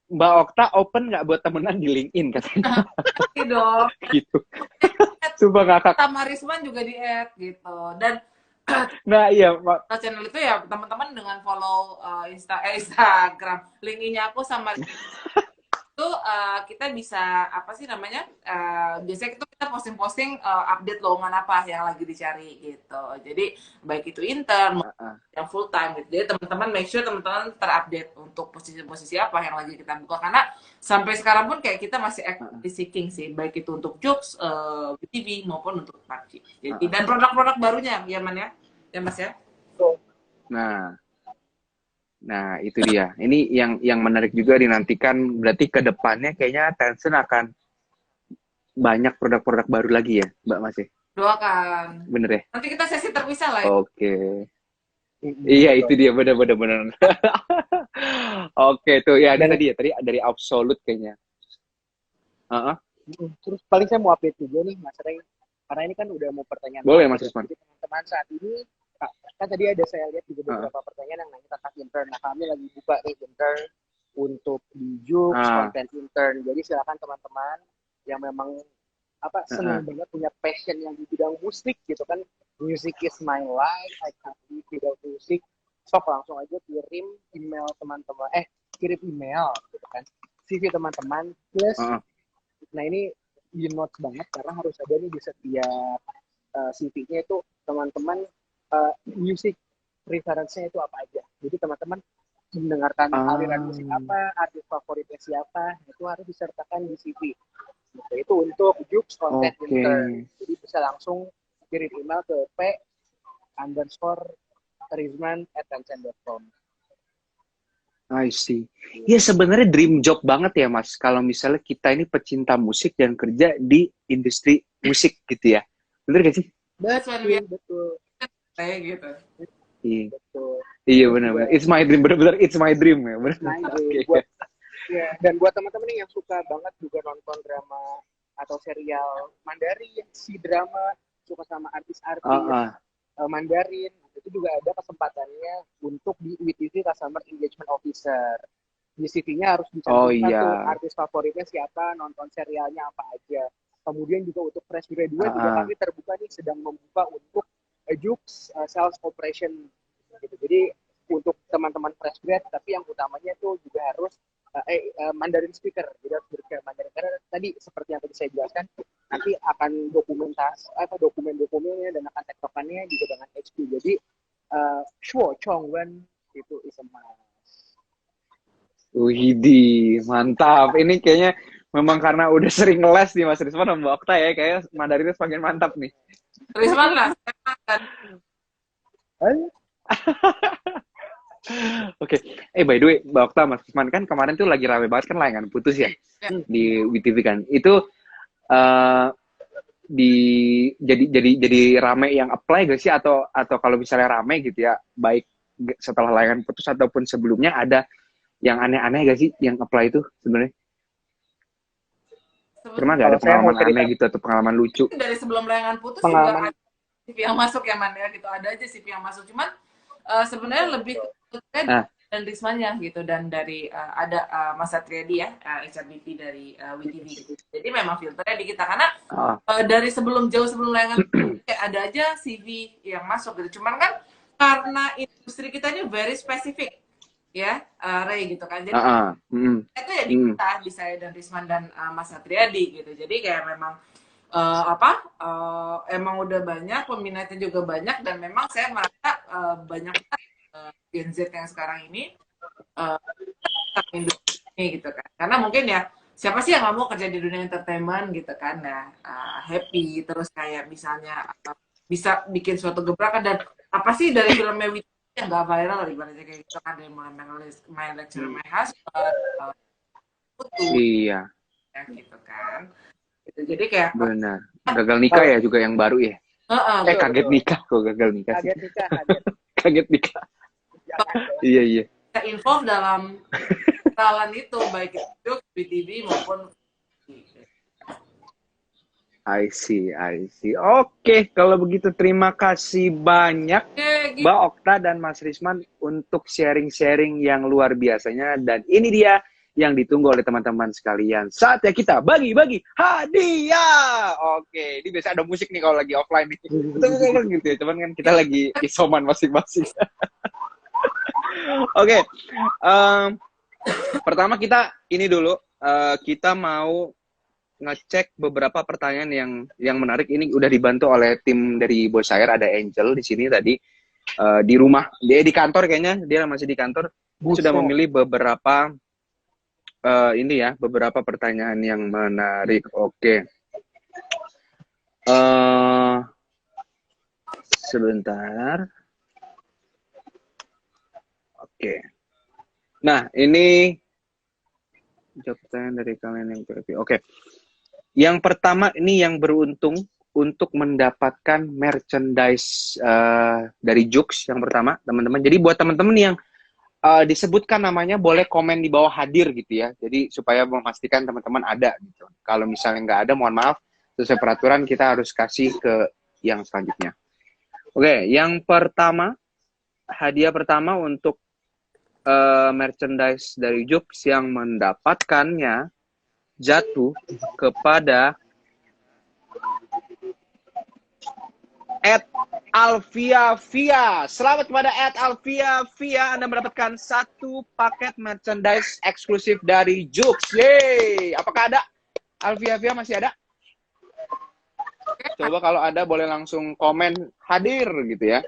Mbak Okta open nggak buat temenan di LinkedIn katanya? Iya dong. Gitu. Sumpah ngakak. Sama Risman juga di add gitu. Dan Nah iya Pak. channel itu ya teman-teman dengan follow Instagram, link-nya aku sama itu kita bisa apa sih namanya, biasanya itu kita posting-posting update lowongan apa yang lagi dicari gitu. Jadi baik itu intern yang full time gitu. Jadi teman-teman make sure teman-teman terupdate untuk posisi-posisi apa yang lagi kita buka, karena sampai sekarang pun kayak kita masih actively seeking sih, baik itu untuk jobs, BTV maupun untuk PUBG. Jadi dan produk-produk barunya ya Man ya Mas ya. Nah, itu dia. Ini yang menarik juga dinantikan. Berarti ke depannya kayaknya Tencent akan banyak produk-produk baru lagi ya, Mbak Mas? Doakan. Bener ya? Nanti kita sesi terpisah lah ya. Oke. Iya, itu dia. Bener. Oke, tuh. Ya, ini tadi dari Absolute kayaknya. Terus paling saya mau update juga nih, Mas Rey. Karena ini kan udah mau pertanyaan. Boleh, Mas Risman. Jadi teman-teman saat ini, kan tadi ada saya lihat juga beberapa pertanyaan yang nanya tentang intern. Nah, kami lagi buka nih intern untuk di Jux, content intern. Jadi silakan teman-teman yang memang senang banget punya passion yang di bidang musik gitu kan. Music is my life, I can't live without music. Sok langsung aja kirim email teman-teman, kirim email gitu kan. CV teman-teman plus nah ini di notes banget karena harus ada nih di setiap CV-nya itu teman-teman music reference-nya itu apa aja. Jadi teman-teman mendengarkan aliran musik apa, artis favoritnya siapa, itu harus disertakan di CV. Gitu. Itu untuk Jux content intern. Jadi bisa langsung kirim email ke p_rizman@tencent.com. I see. Ya sebenarnya dream job banget ya Mas. Kalau misalnya kita ini pecinta musik dan kerja di industri musik gitu ya. Bener gak sih? Betul. Kayak gitu. Iya. Betul. Iya benar. It's my dream, benar-benar it's my dream ya. Benar. Dan buat teman-teman yang suka banget juga nonton drama atau serial Mandarin, si drama suka sama artis-artis Mandarin, itu juga ada kesempatannya untuk di WTV Customer Engagement Officer. Di CV-nya harus Oh dicantumkan tuh iya. artis favoritnya siapa, nonton serialnya apa aja. Kemudian juga untuk fresh graduate juga Ah, kami terbuka nih, sedang membuka untuk Jux sales operation gitu. Jadi untuk teman-teman fresh grad, tapi yang utamanya tuh juga harus Mandarin speaker. Jadi harus berbicara Mandarin, karena tadi seperti yang tadi saya jelaskan, nanti akan dokumen-dokumennya dan akan tektokannya juga dengan HP. Jadi Shuo Chongwen itu is a must. Widi, mantap. Ini kayaknya memang karena udah sering les nih Mas Risman sama Mbak Okta ya, kayaknya Mandarinnya semakin mantap nih. Risman lah, saya kan. Oke, by the way, Mbak Okta, Mas Risman kan kemarin tuh lagi rame banget kan layangan putus ya Ya. di WTV kan. Itu eh di jadi rame yang apply gak sih, atau kalau misalnya rame gitu ya, baik setelah layangan putus ataupun sebelumnya, ada yang aneh-aneh gak sih yang apply itu sebenarnya? Pernah nggak Kalau ada saya mau pengalaman cerita aneh gitu atau pengalaman lucu? Dari sebelum layangan putus juga pengalaman ada CV yang masuk ya Man ya gitu, ada aja CV yang masuk, cuman sebenarnya lebih ke Ah, dan Rismanya gitu, dan dari ada Mas Satriadi ya, HRBP dari WTV gitu. Jadi memang filternya di kita, karena ah, dari jauh sebelum layangan kayak ada aja CV yang masuk gitu, cuman kan karena industri kita ini very spesifik ya, Ray gitu kan, jadi ah, itu ya di kita, di saya dan Risman dan Mas Satriadi gitu. Jadi kayak memang emang udah banyak peminatnya juga banyak, dan memang saya merasa banyak Gen Z yang sekarang ini industri ini gitu kan, karena mungkin ya siapa sih yang nggak mau kerja di dunia entertainment gitu kan. Nah, happy terus kayak misalnya bisa bikin suatu gebrakan, dan apa sih dari filmnya Widi yang nggak viral ibaratnya kayak gitu kan, dari mulai My Lecture My Husband, Putu iya, ya gitu kan gitu. Jadi kayak benar. Gagal nikah ya juga yang baru ya. betul, Kaget nikah kok, gagal nikah sih. kaget nikah, kaget Kaget nikah. jangan dong. Iya, iya. kita involve dalam kenalan itu, baik itu di TV maupun I see, I see. Oke, kalau begitu terima kasih banyak gitu. Mbak Okta dan Mas Risman untuk sharing-sharing yang luar biasanya. Dan ini dia yang ditunggu oleh teman-teman sekalian. Saatnya kita bagi-bagi hadiah. Oke, ini biasa ada musik nih kalau lagi offline nih. Betul gitu ya. Cuman kan kita lagi isoman masing-masing. Oke, pertama kita ini dulu. Kita mau ngecek beberapa pertanyaan yang menarik. Ini udah dibantu oleh tim dari Bosair, ada Angel di sini tadi di rumah, dia di kantor kayaknya, dia masih di kantor. Sudah memilih beberapa ini ya, beberapa pertanyaan yang menarik. Oke. Sebentar. Oke. Nah, ini jawab pertanyaan dari kalian yang terpilih. Oke. Yang pertama ini yang beruntung untuk mendapatkan merchandise dari Jux yang pertama, teman-teman. Jadi buat teman-teman yang disebutkan namanya, boleh komen di bawah hadir gitu ya. Jadi supaya memastikan teman-teman ada gitu. Kalau misalnya nggak ada, mohon maaf. Sesuai peraturan kita harus kasih ke yang selanjutnya. Oke, yang pertama, hadiah pertama untuk merchandise dari Jux yang mendapatkannya jatuh kepada @Alvia Via. Selamat kepada @Alvia Via. Anda mendapatkan satu paket merchandise eksklusif dari Jux. Yeay. Apakah ada? Alvia Via masih ada? Coba kalau ada boleh langsung komen hadir gitu ya.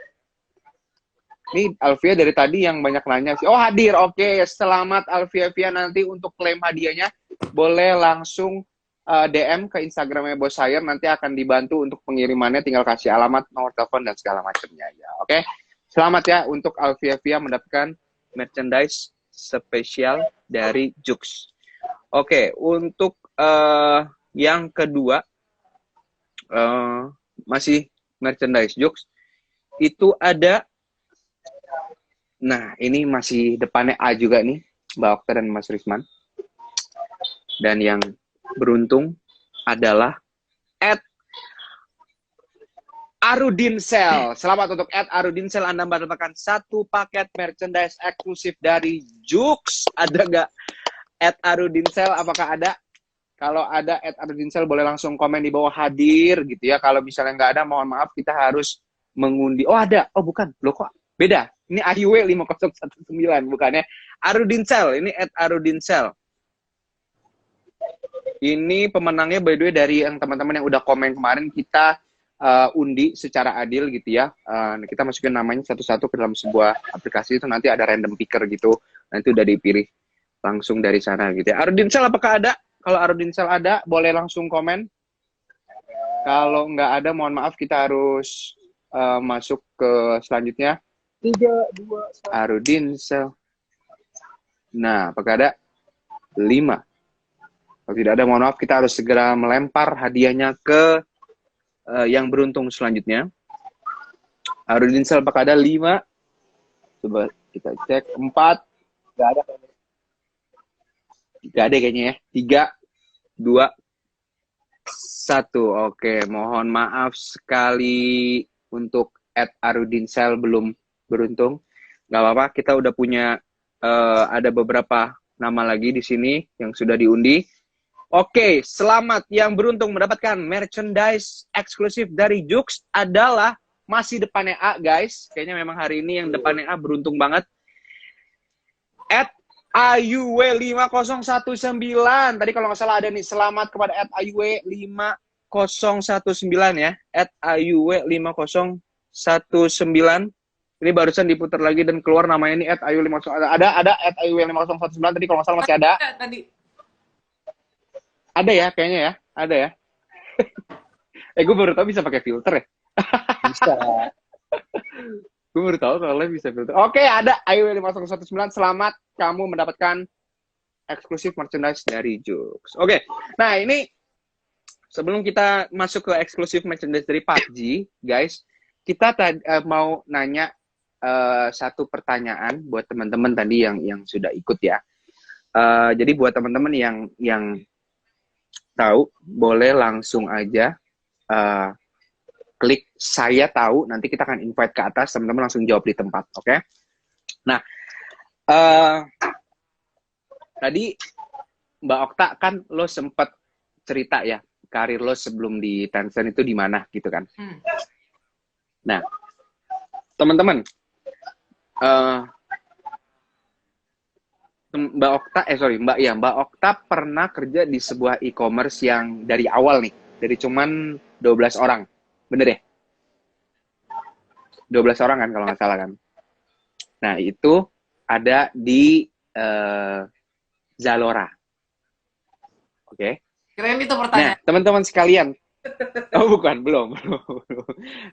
Ini Alvia dari tadi yang banyak nanya sih. Oh, hadir. Oke, selamat Alvia Via. Nanti untuk klaim hadiahnya boleh langsung DM ke Instagramnya Bosair, nanti akan dibantu untuk pengirimannya, tinggal kasih alamat, nomor telepon, dan segala macamnya ya. Oke, selamat ya untuk Alvia Via mendapatkan merchandise spesial dari Jux. Oke, untuk yang kedua, masih merchandise Jux, itu ada, nah ini masih depannya A juga nih, Mbak Okta dan Mas Risman. Dan yang beruntung adalah Arudinsel. Selamat untuk @Arudinsel. Anda mendapatkan 1 paket merchandise eksklusif dari Jux. Ada nggak @Arudinsel? Apakah ada? Kalau ada @Arudinsel boleh langsung komen di bawah hadir gitu ya. Kalau misalnya nggak ada, mohon maaf kita harus mengundi. Oh ada. Oh bukan. Loh kok beda? Ini AYW 5019 bukannya. Arudinsel. Ini @Arudinsel. Ini pemenangnya by the way dari yang teman-teman yang udah komen kemarin, kita undi secara adil gitu ya. Kita masukin namanya satu-satu ke dalam sebuah aplikasi, itu nanti ada random picker gitu. Nanti udah dipilih langsung dari sana gitu ya. Arudinsel apakah ada? Kalau Arudinsel ada, boleh langsung komen. Kalau nggak ada, mohon maaf kita harus masuk ke selanjutnya. 3, 2, 1. Arudinsel. Nah, apakah ada? 5. Kalau tidak ada, mohon maaf kita harus segera melempar hadiahnya ke yang beruntung selanjutnya. Arudinsel apakah ada? 5. Coba kita cek. 4. Nggak ada kayaknya. Nggak ada kayaknya ya. 3, 2, 1. Oke, mohon maaf sekali untuk @Arudinsel belum beruntung. Nggak apa-apa, kita udah punya ada beberapa nama lagi di sini yang sudah diundi. Oke, selamat yang beruntung mendapatkan merchandise eksklusif dari Jux adalah masih depannya A, guys. Kayaknya memang hari ini yang depannya A beruntung banget. @AYW5019. Tadi kalau nggak salah ada nih, selamat kepada @AYW5019 ya. @AYW5019. Ini barusan diputar lagi dan keluar namanya ini @AYW5019. Ada @AYW5019 tadi kalau nggak salah masih ada. Tadi. Ada ya, kayaknya ya. Ada ya. Gue baru tahu bisa pakai filter ya. Bisa. Gue baru tahu kalau bisa filter. Oke, ada AYW5019. Selamat kamu mendapatkan eksklusif merchandise dari Jux. Oke, nah ini sebelum kita masuk ke eksklusif merchandise dari PUBG, guys, kita mau nanya satu pertanyaan buat teman-teman tadi yang sudah ikut ya. Jadi buat teman-teman yang tahu, boleh langsung aja klik saya tahu, nanti kita akan invite ke atas, teman-teman langsung jawab di tempat, oke? Nah, tadi Mbak Okta kan lo sempet cerita ya, karir lo sebelum di Tencent itu di mana gitu kan? Nah, teman-teman, Mbak Okta pernah kerja di sebuah e-commerce yang dari awal nih, dari cuman 12 orang. Bener ya? 12 orang kan kalau nggak salah kan? Nah, itu ada di Zalora. Oke? Keren itu Nah, pertanyaan. teman-teman sekalian. Oh, bukan, belum.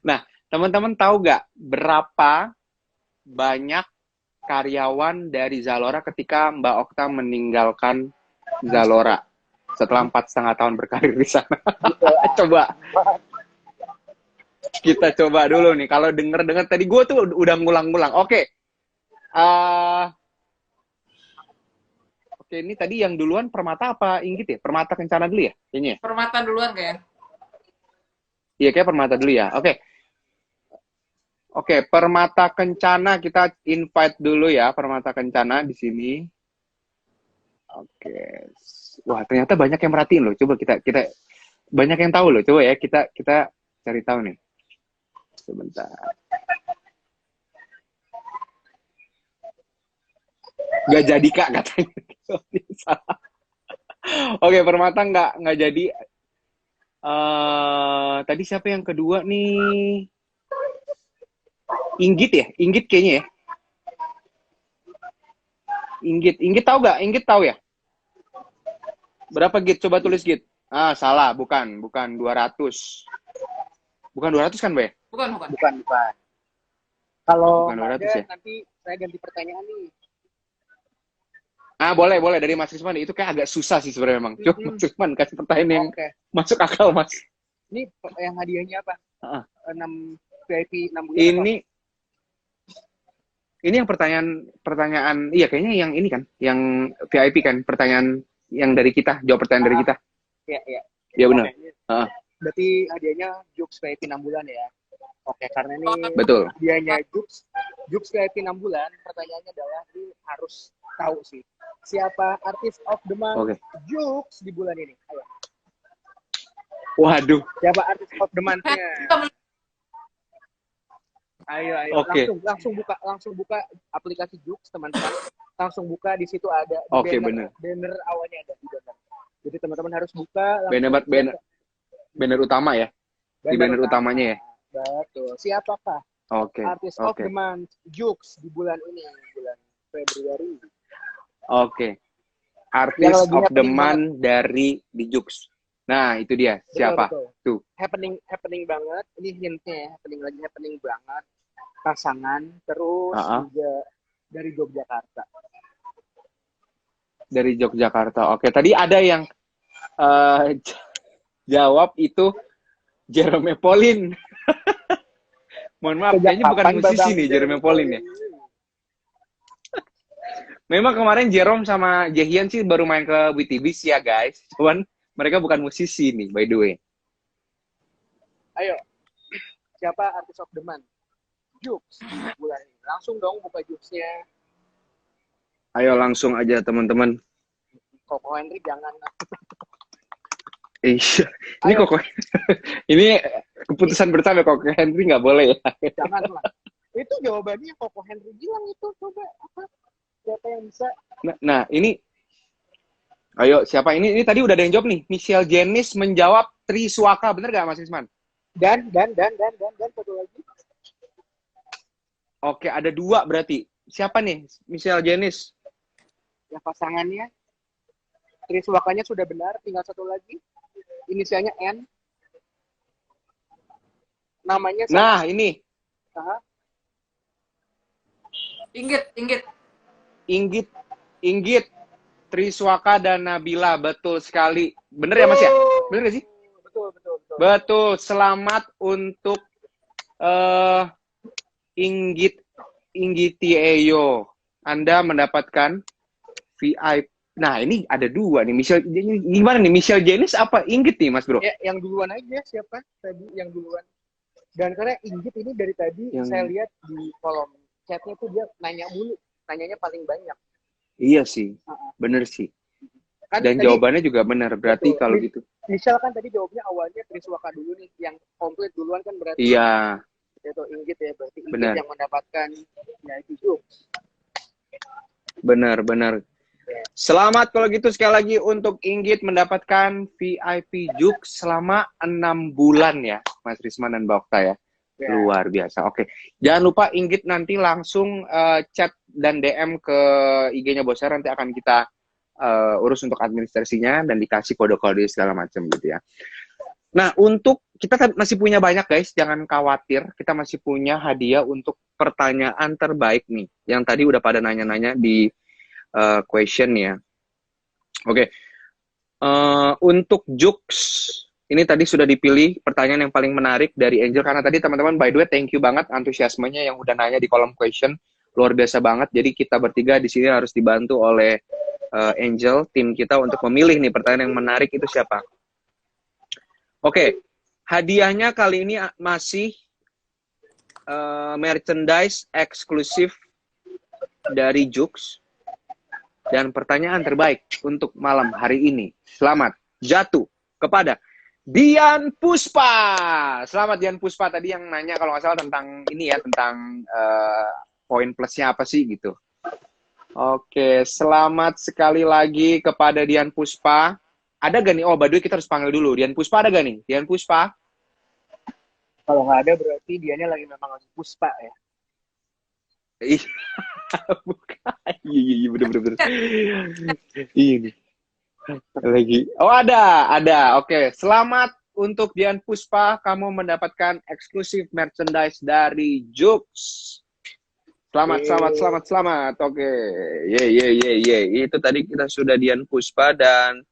Nah, teman-teman tahu nggak berapa banyak karyawan dari Zalora ketika Mbak Okta meninggalkan Zalora setelah 4,5 tahun berkarir di sana? Coba kita coba dulu nih. Kalau denger tadi gue tuh udah ngulang-ngulang. Oke, ini tadi yang duluan Permata apa Inggit ya? Permata Kencana dulu ya? Kayaknya ya? Permata duluan kayak. Iya, kayak Permata dulu ya. Oke, Permata Kencana kita invite dulu ya, Permata Kencana di sini. Oke. Wah, ternyata banyak yang merhatiin loh. Coba kita banyak yang tahu loh. Coba ya kita cari tahu nih. Sebentar. Gak jadi Kak katanya. Oke, Permata nggak jadi. Tadi siapa yang kedua nih? Inggit ya? Inggit kayaknya ya? Inggit tahu nggak? Inggit tahu ya? Berapa Git? Coba tulis Git. Ah, salah. Bukan 200. Bukan 200 kan, Be? Bukan. Kalau Bukan 200 ada, ya? nanti saya ganti pertanyaan nih. Ah, boleh. Dari Mas Risman. Itu kayak agak susah sih sebenarnya memang. Coba Mas Risman kasih pertanyaan yang masuk akal, Mas. Ini yang hadiahnya apa? 6 VIP 6 bulan. Ini yang pertanyaan, iya kayaknya yang ini kan, yang VIP kan, pertanyaan yang dari kita, jawab pertanyaan dari kita. Iya. Iya benar. Berarti hadiahnya Jux VIP 6 bulan ya? Oke, karena ini Betul. dianya Jux VIP 6 bulan, pertanyaannya adalah ini harus tahu sih. Siapa artis of the month Jux di bulan ini? Ayo. Waduh. Siapa artis of the month-nya? Ayo. Oke. Langsung buka aplikasi Jux, teman-teman. Langsung buka, di situ ada banner awalnya ada di banner. Jadi teman-teman harus buka banner utama ya. Di banner utamanya ya. Betul. Siapakah artis of the month Jux di bulan ini, bulan Februari? Artis of the month dari di Jux. Nah, itu dia. Siapa? Betul. Tuh. Happening banget. Ini hintnya ya. Happening banget. Pasangan terus juga dari Yogyakarta. Dari Yogyakarta. Oke, tadi ada yang jawab itu Jerome Pauline. Mohon maaf, kayaknya bukan musisi nih Jerome Pauline ya. Memang kemarin Jerome sama Jaehyun sih baru main ke WTBs ya guys. Cuman mereka bukan musisi nih, by the way. Ayo, siapa artis of the month? Jux bulan ini. Langsung dong buka Jux-nya. Ayo langsung aja teman-teman. Koko Henry jangan. Iya, ini Koko. Ini keputusan bersama Koko Henry nggak boleh ya. Janganlah. Itu jawabannya Koko Henry bilang itu. Coba apa? Siapa yang bisa? Nah, ini. Ayo, siapa ini? Ini tadi udah ada yang jawab nih. Michelle Janice menjawab Triswaka, bener gak Mas Risman? Dan satu lagi. Oke, ada dua berarti. Siapa nih? Michelle Janice. Ya pasangannya. Triswakanya sudah benar, tinggal satu lagi. Inisialnya N. Namanya sama. Nah, ini. Inggit. Triswaka dan Nabila, betul sekali. Bener ya Mas ya? Bener gak sih? Betul. Selamat untuk Inggitieyo. Anda mendapatkan VIP. Nah, ini ada dua nih. Michelle, gimana nih? Michelle Janice apa Inggit nih, Mas Bro? Ya, yang duluan aja siapa? Tadi yang duluan. Dan karena Inggit ini dari tadi saya lihat di kolom chatnya tuh dia nanya mulu. Nanyanya paling banyak. Iya sih. Bener sih. Kan dan tadi, jawabannya juga benar. Berarti betul. Kalau gitu. Michelle kan tadi jawabnya awalnya Triswaka dulu nih. Yang komplit duluan kan berarti. Iya. Itu Inggit ya. Berarti Inggit bener. Yang mendapatkan ya itu Jux. Benar. Selamat kalau gitu sekali lagi untuk Inggit mendapatkan VIP Jux selama 6 bulan ya, Mas Risman dan Mbak Okta ya. Luar biasa. Oke. Jangan lupa Inggit nanti langsung chat dan DM ke IG-nya Bosair, nanti akan kita urus untuk administrasinya dan dikasih kode-kode segala macam gitu ya. Nah, untuk kita masih punya banyak guys, jangan khawatir. Kita masih punya hadiah untuk pertanyaan terbaik nih. Yang tadi udah pada nanya-nanya di question ya. Oke. Untuk Jux ini tadi sudah dipilih pertanyaan yang paling menarik dari Angel, karena tadi teman-teman by the way thank you banget antusiasmenya yang udah nanya di kolom question, luar biasa banget. Jadi kita bertiga di sini harus dibantu oleh Angel, tim kita untuk memilih nih pertanyaan yang menarik itu siapa. Oke, hadiahnya kali ini masih merchandise eksklusif dari Jux. Dan pertanyaan terbaik untuk malam hari ini, selamat jatuh kepada Dian Puspa. Selamat Dian Puspa, tadi yang nanya kalau nggak salah tentang ini ya, tentang poin plusnya apa sih gitu. Oke, selamat sekali lagi kepada Dian Puspa. Ada gak nih? Oh, by the way kita harus panggil dulu. Dian Puspa ada gak nih? Dian Puspa? Kalau nggak ada berarti dianya lagi Puspa ya. Iya, bukan. Iya, bener. Ini lagi. Oh, ada. Oke, selamat untuk Dian Puspa. Kamu mendapatkan eksklusif merchandise dari Jux. Selamat. Oke, ye. Itu tadi kita sudah Dian Puspa dan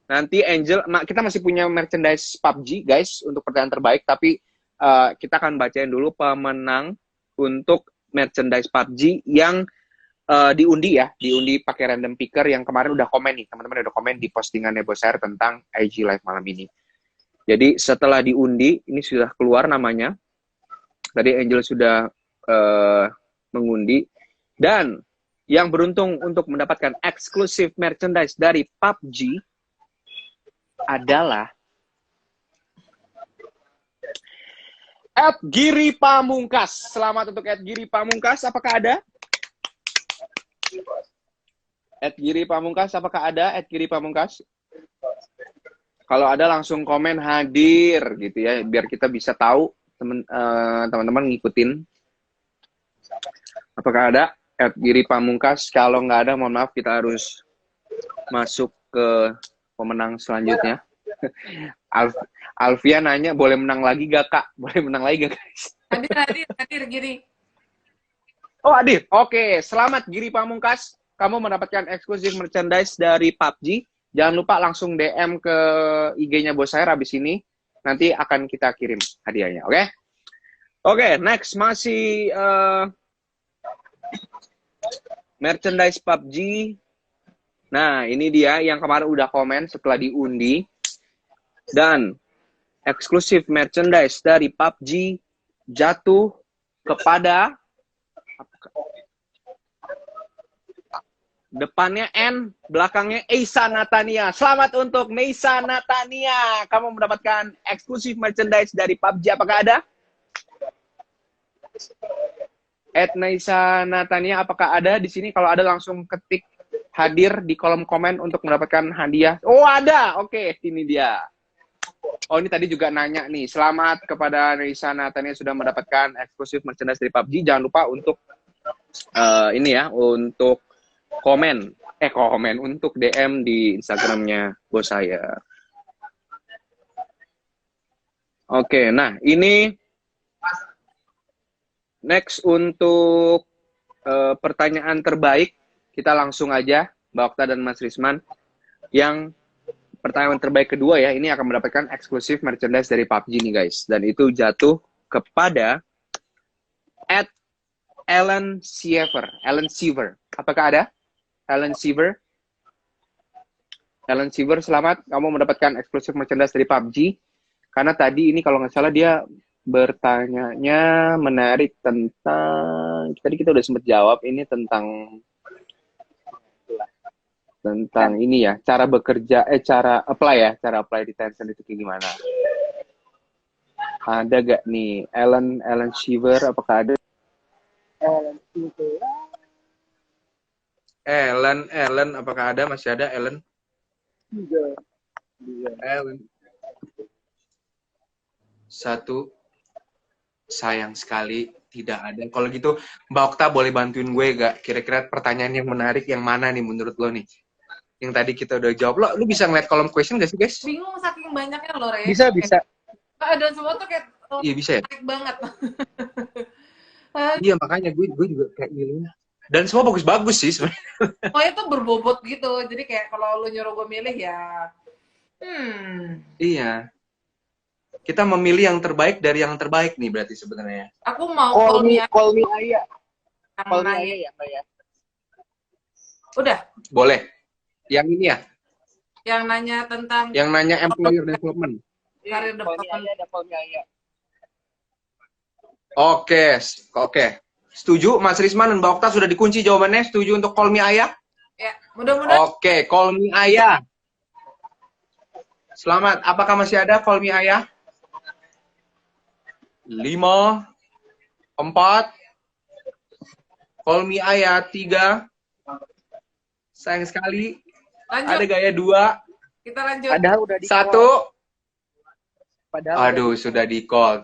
nanti Angel. Kita masih punya merchandise PUBG, guys, untuk pertanyaan terbaik. Tapi kita akan bacain dulu pemenang untuk merchandise PUBG yang diundi pakai random picker yang kemarin udah komen nih, teman-teman udah komen di postingannya Bosair tentang IG Live malam ini. Jadi setelah diundi, ini sudah keluar namanya. Tadi Angel sudah mengundi. Dan yang beruntung untuk mendapatkan eksklusif merchandise dari PUBG adalah @Giri Pamungkas. Selamat untuk @Giri Pamungkas. Apakah ada? @Giri Pamungkas, apakah ada? @Giri Pamungkas. Kalau ada langsung komen hadir gitu ya, biar kita bisa tahu teman-teman ngikutin. Apakah ada? @Giri Pamungkas. Kalau nggak ada, mohon maaf, kita harus masuk ke pemenang selanjutnya. Alfia nanya, boleh menang lagi gak, Kak? Boleh menang lagi gak, guys? Hadir, Giri. Oh, hadir. Oke, selamat Giri Pamungkas. Kamu mendapatkan eksklusif merchandise dari PUBG. Jangan lupa langsung DM ke IG-nya Bos Sayer habis ini. Nanti akan kita kirim hadiahnya, oke? Oke, next. Masih merchandise PUBG. Nah, ini dia yang kemarin udah komen setelah diundi. Dan eksklusif merchandise dari PUBG jatuh kepada depannya N, belakangnya Eisa Natania. Selamat untuk Neisa Natania. Kamu mendapatkan eksklusif merchandise dari PUBG. Apakah ada? Neisa Natania, apakah ada di sini? Kalau ada langsung ketik hadir di kolom komen untuk mendapatkan hadiah. Oh, ada. Oke, ini dia. Oh, ini tadi juga nanya nih. Selamat kepada Neisa Natania sudah mendapatkan eksklusif merchandise dari PUBG. Jangan lupa untuk ini ya, untuk komen untuk DM di Instagramnya Bos Sayer. Oke, nah ini next untuk pertanyaan terbaik. Kita langsung aja, Mbak Okta dan Mas Risman. Yang pertanyaan terbaik kedua ya, ini akan mendapatkan eksklusif merchandise dari PUBG nih guys. Dan itu jatuh kepada @Ellen Siever. Apakah ada? Ellen Siever, selamat. Kamu mendapatkan eksklusif merchandise dari PUBG. Karena tadi ini kalau nggak salah dia bertanyanya menarik tentang, tadi kita udah sempat jawab ini tentang ini ya, cara bekerja, cara apply di Tencent itu kayak gimana? Ada gak nih, Ellen Siever, apakah ada? Ellen, apakah ada? Masih ada Ellen? Ellen. Satu, sayang sekali tidak ada. Kalau gitu, Mbak Okta boleh bantuin gue gak? Kira-kira pertanyaan yang menarik yang mana nih menurut lo nih? Yang tadi kita udah jawab. Lu bisa ngeliat kolom question gak sih, guys? Bingung saking banyaknya loh, Re. Bisa. Dan semua tuh kayak Iya, bisa ya? menarik banget. Iya, makanya gue juga kayak milihnya. Dan semua bagus-bagus sih sebenarnya. Pokoknya tuh berbobot gitu. Jadi kayak kalau lu nyuruh gue milih ya Iya. Kita memilih yang terbaik dari yang terbaik nih berarti sebenarnya. aku mau Call me Aya. ya, Mbak ya. Udah. Boleh. Yang ini ya? Yang nanya tentang Yang nanya employer development. karir Call me depan. Aya, ada Call me Aya. Oke. Setuju, Mas Risman dan Mbak Okta sudah dikunci jawabannya. Setuju untuk Call Me Ayah? Ya, mudah-mudahan. Oke, Call Me Ayah. Selamat. Apakah masih ada Call Me Ayah? 5, 4. Call Me Ayah 3. Sayang sekali. Lanjut. Ada gaya 2. Kita lanjut. Padahal udah di 1. Aduh, sudah di call.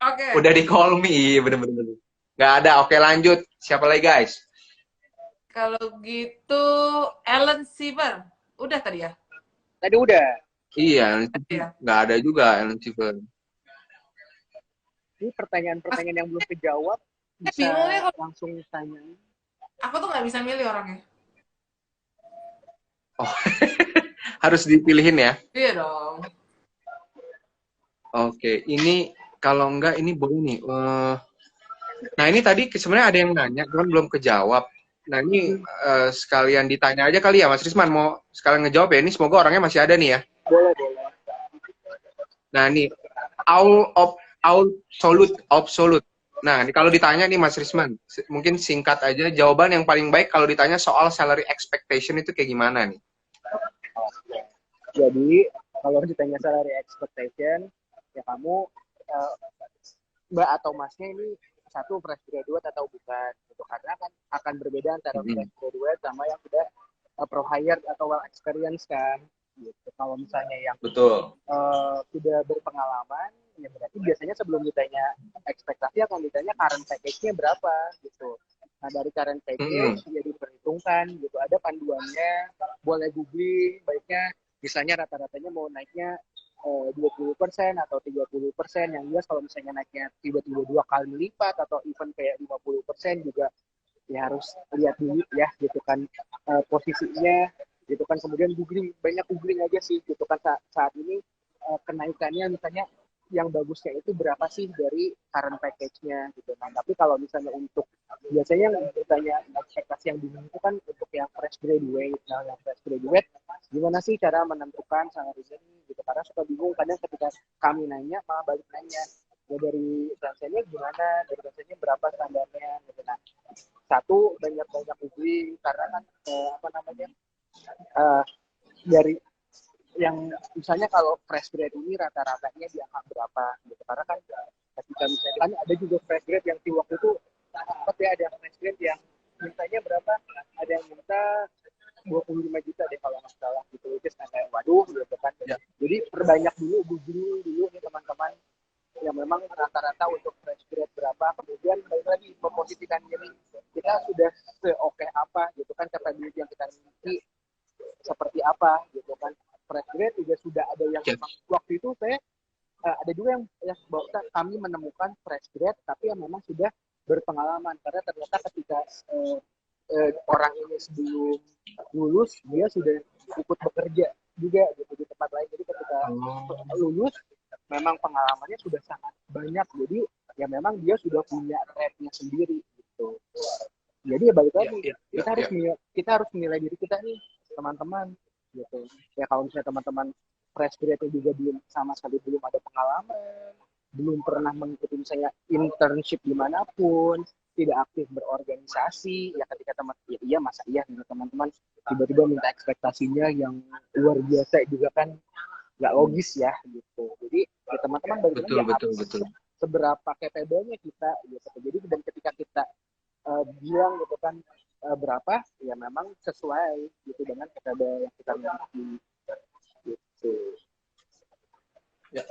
Oke. Udah di call me, bener-bener. Nggak ada. Oke, lanjut. Siapa lagi, guys? Kalau gitu Ellen Siever. Udah tadi ya? Tadi udah. Iya, nggak ada juga Ellen Siever. Ini pertanyaan-pertanyaan yang belum kejawab bisa bingung ya langsung tanya. Aku tuh nggak bisa milih orangnya. Oh, harus dipilihin ya? Iya dong. Oke, ini kalau enggak ini boleh nih. Nah ini tadi sebenarnya ada yang nanya, kan belum kejawab. Nah ini sekalian ditanya aja kali ya, Mas Risman mau sekalian ngejawab ya. Ini semoga orangnya masih ada nih ya. Boleh. Nah, nih absolute. Nah, ini kalau ditanya nih Mas Risman, mungkin singkat aja jawaban yang paling baik kalau ditanya soal salary expectation itu kayak gimana nih? Jadi kalau ditanya salary expectation, ya kamu Mbak atau Masnya ini satu fresh graduate atau bukan gitu, karena kan akan berbeda antara fresh graduate sama yang sudah pro hired atau well experience kan gitu. Kalau misalnya yang Betul. sudah berpengalaman, ya berarti biasanya sebelum ditanya ekspektasi akan ditanya current package-nya berapa gitu. Nah dari current package ya diperhitungkan gitu, ada panduannya, boleh googling, baiknya misalnya rata-ratanya mau naiknya 20% atau 30%, yang jelas kalau misalnya naiknya tiba-tiba 2 kali lipat atau even kayak 50% juga ya harus lihat dulu ya gitu kan posisinya gitu kan, kemudian banyak googling aja sih gitu kan saat ini kenaikannya misalnya yang bagusnya itu berapa sih dari current package-nya gitu. Nah, tapi kalau misalnya untuk biasanya yang bertanya ekspektasi yang bingung itu kan untuk yang fresh graduate. Nah, yang fresh graduate gimana sih cara menentukan salary ini gitu, karena suka bingung kadang ketika kami nanya malah balik nanya ya dari transfernya gimana, dari transfernya berapa standarnya gitu. Nah, satu banyak googling karena kan dari yang misalnya kalau fresh grade ini rata-ratanya di angka berapa gitu, karena kan ketika misalnya kan ada juga fresh grade yang di waktu itu sempat ya, ada yang fresh grade yang mintanya berapa, ada yang minta 25 juta deh kalau nggak salah gitu, itu kayak waduh gitu kan ya. Jadi perbanyak dulu googling dulu nih teman-teman yang memang rata-rata untuk fresh grade berapa, kemudian balik lagi memposisikan diri kita sudah seoke apa gitu kan, capability yang kita miliki seperti apa gitu kan. Fresh grade juga sudah ada yang memang waktu itu saya ada juga yang bahwa kami menemukan fresh grade tapi yang memang sudah berpengalaman, karena ternyata ketika orang ini sebelum lulus dia sudah ikut bekerja juga gitu di tempat lain, jadi ketika lulus memang pengalamannya sudah sangat banyak, jadi ya memang dia sudah punya rate-nya sendiri gitu. Jadi ya balik lagi kita harus menilai diri kita nih teman-teman gitu ya. Kalau misalnya teman-teman fresh graduate juga belum sama sekali belum ada pengalaman, belum pernah mengikuti misalnya internship dimanapun, tidak aktif berorganisasi, ya ketika teman iya masa iya gitu teman-teman tiba-tiba minta ekspektasinya yang luar biasa juga kan nggak logis ya gitu. Jadi ya teman-teman balik lagi betul. Seberapa capable-nya kita gitu. Jadi dan ketika kita bilang gitu kan berapa ya memang sesuai gitu dengan capable yang kita miliki gitu. Ya.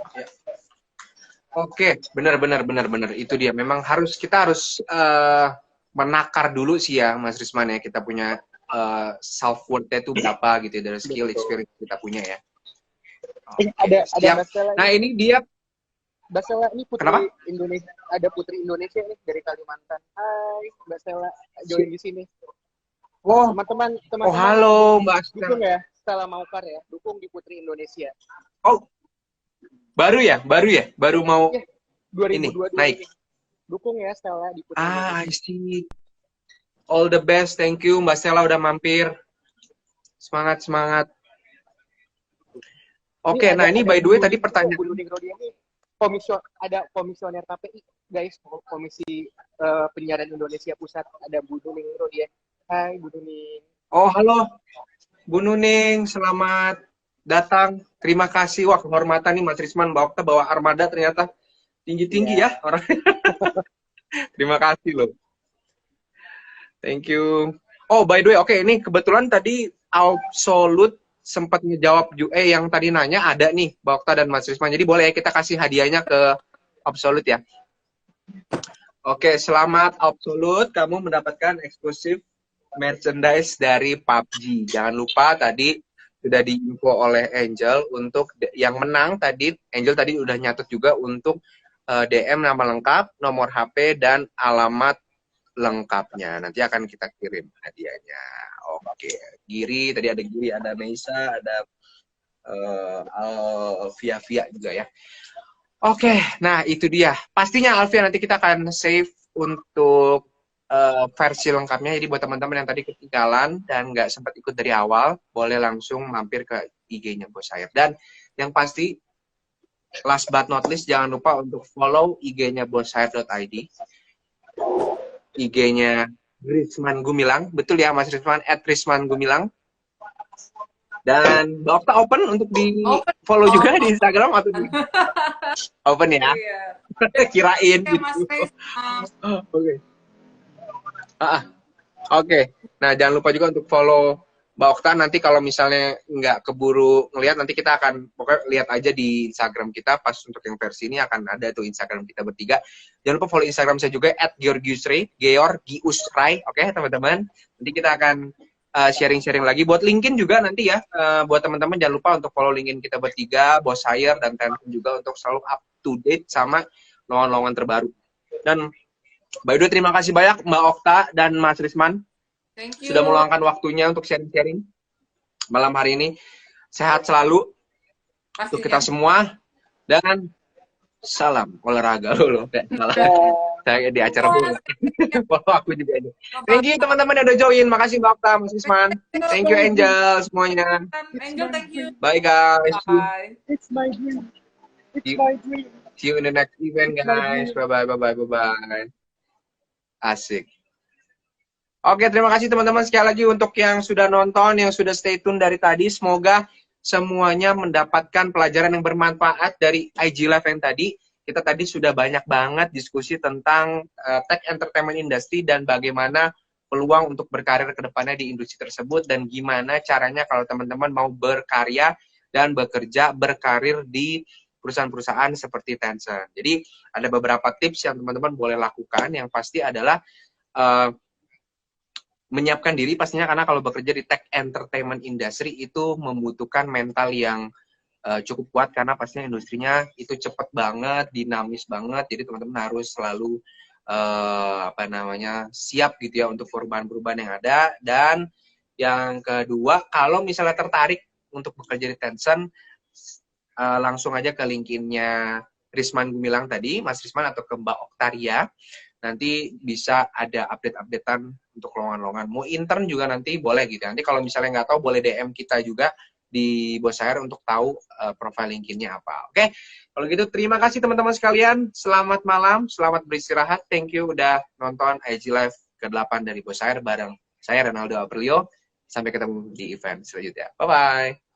Oke, benar itu dia. Memang kita harus menakar dulu sih ya Mas Risman ya, kita punya self worth-nya itu berapa gitu ya, dari skill experience kita punya ya. Ada Basela. Nah, ini dia Basela ini Putri Kenapa? Indonesia, ada Putri Indonesia nih dari Kalimantan. Hai Basela, join di sini. Oh, teman-teman. Oh, halo Mbak Stella. Dukung ya, Stella Maukar ya, dukung di Putri Indonesia. Oh, baru mau 2022 ini naik. Dukung ya Stella di Putri Indonesia. I see. All the best, thank you Mbak Stella udah mampir. Semangat. Oke, nah ini by the way tadi pertanyaan Bu Nuning Rodia ini ada komisioner KPI guys, Komisi Penyiaran Indonesia Pusat, ada Bu Nuning Rodia. Hai Bu Nuning. Oh, halo Bu Nuning, selamat datang. Terima kasih. Wah, kehormatan nih Mas Risman bawa armada ternyata tinggi-tinggi ya orang. Terima kasih loh. Thank you. Oh, by the way, oke, ini kebetulan tadi Absolute sempat ngejawab yang tadi nanya ada nih Mbak Okta dan Mas Risman. Jadi boleh ya kita kasih hadiahnya ke Absolute ya. Oke, selamat Absolute, kamu mendapatkan eksklusif merchandise dari PUBG. Jangan lupa tadi sudah diinfo oleh Angel untuk yang menang tadi. Angel tadi udah nyatet juga untuk DM nama lengkap, nomor HP dan alamat lengkapnya. Nanti akan kita kirim hadiahnya. Oke, Giri tadi ada Giri, ada Meisa, ada Alvia juga ya. Oke, nah itu dia. Pastinya Alvia nanti kita akan save untuk versi lengkapnya. Jadi buat teman-teman yang tadi ketinggalan dan nggak sempat ikut dari awal, boleh langsung mampir ke IG-nya Bos Sayer. Dan yang pasti last but not least, jangan lupa untuk follow IG-nya bosair.id, IG-nya Risman Gumilang, betul ya Mas Risman, @rismangumilang. Dan Mbak Okta open untuk di follow juga di Instagram atau di open ya? Iya. Kirain Oke, gitu. Mas Face. Oke. Oke. Nah, jangan lupa juga untuk follow Mbak Okta. Nanti kalau misalnya nggak keburu ngelihat, nanti kita akan pokoknya lihat aja di Instagram kita. Pas untuk yang versi ini akan ada tuh Instagram kita bertiga. Jangan lupa follow Instagram saya juga @georgiusray, Georgiusray. Oke, teman-teman. Nanti kita akan sharing-sharing lagi. Buat LinkedIn juga nanti ya. Buat teman-teman jangan lupa untuk follow LinkedIn kita bertiga, Bosair dan Tencent juga untuk selalu up to date sama lowongan-lowongan terbaru. Dan by the way, terima kasih banyak Mbak Okta dan Mas Risman Thank you. sudah meluangkan waktunya untuk sharing-sharing malam hari ini. Sehat selalu untuk kita semua dan salam olahraga loh. Saya di acara bola. Follow aku juga ini. Thank you teman-teman yang udah join. Makasih Mbak Okta, Mas Risman. Thank you Angel semuanya. Angel, thank you. Bye guys. Bye. It's my dream. It's You- my dream. See you in the next event guys. Bye-bye. Asik. Oke, terima kasih teman-teman sekali lagi untuk yang sudah nonton, yang sudah stay tune dari tadi. Semoga semuanya mendapatkan pelajaran yang bermanfaat dari IG Live yang tadi. Kita tadi sudah banyak banget diskusi tentang tech entertainment industry dan bagaimana peluang untuk berkarir ke depannya di industri tersebut dan gimana caranya kalau teman-teman mau berkarya dan bekerja berkarir di perusahaan-perusahaan seperti Tencent. Jadi ada beberapa tips yang teman-teman boleh lakukan. Yang pasti adalah menyiapkan diri pastinya, karena kalau bekerja di tech entertainment industry itu membutuhkan mental yang cukup kuat, karena pastinya industrinya itu cepet banget, dinamis banget. Jadi teman-teman harus selalu siap gitu ya untuk perubahan-perubahan yang ada. Dan yang kedua, kalau misalnya tertarik untuk bekerja di Tencent, langsung aja ke LinkedIn-nya Risman Gumilang tadi, Mas Risman, atau ke Mbak Oktaria. Nanti bisa ada update-updatean untuk lowongan-lowongan. Mau intern juga nanti boleh gitu. Nanti kalau misalnya nggak tahu, boleh DM kita juga di Bosair untuk tahu profile LinkedIn-nya apa. Oke, kalau gitu terima kasih teman-teman sekalian. Selamat malam, selamat beristirahat. Thank you udah nonton IG Live ke-8 dari Bosair bareng saya Renaldo Aprilio. Sampai ketemu di event selanjutnya. Bye-bye.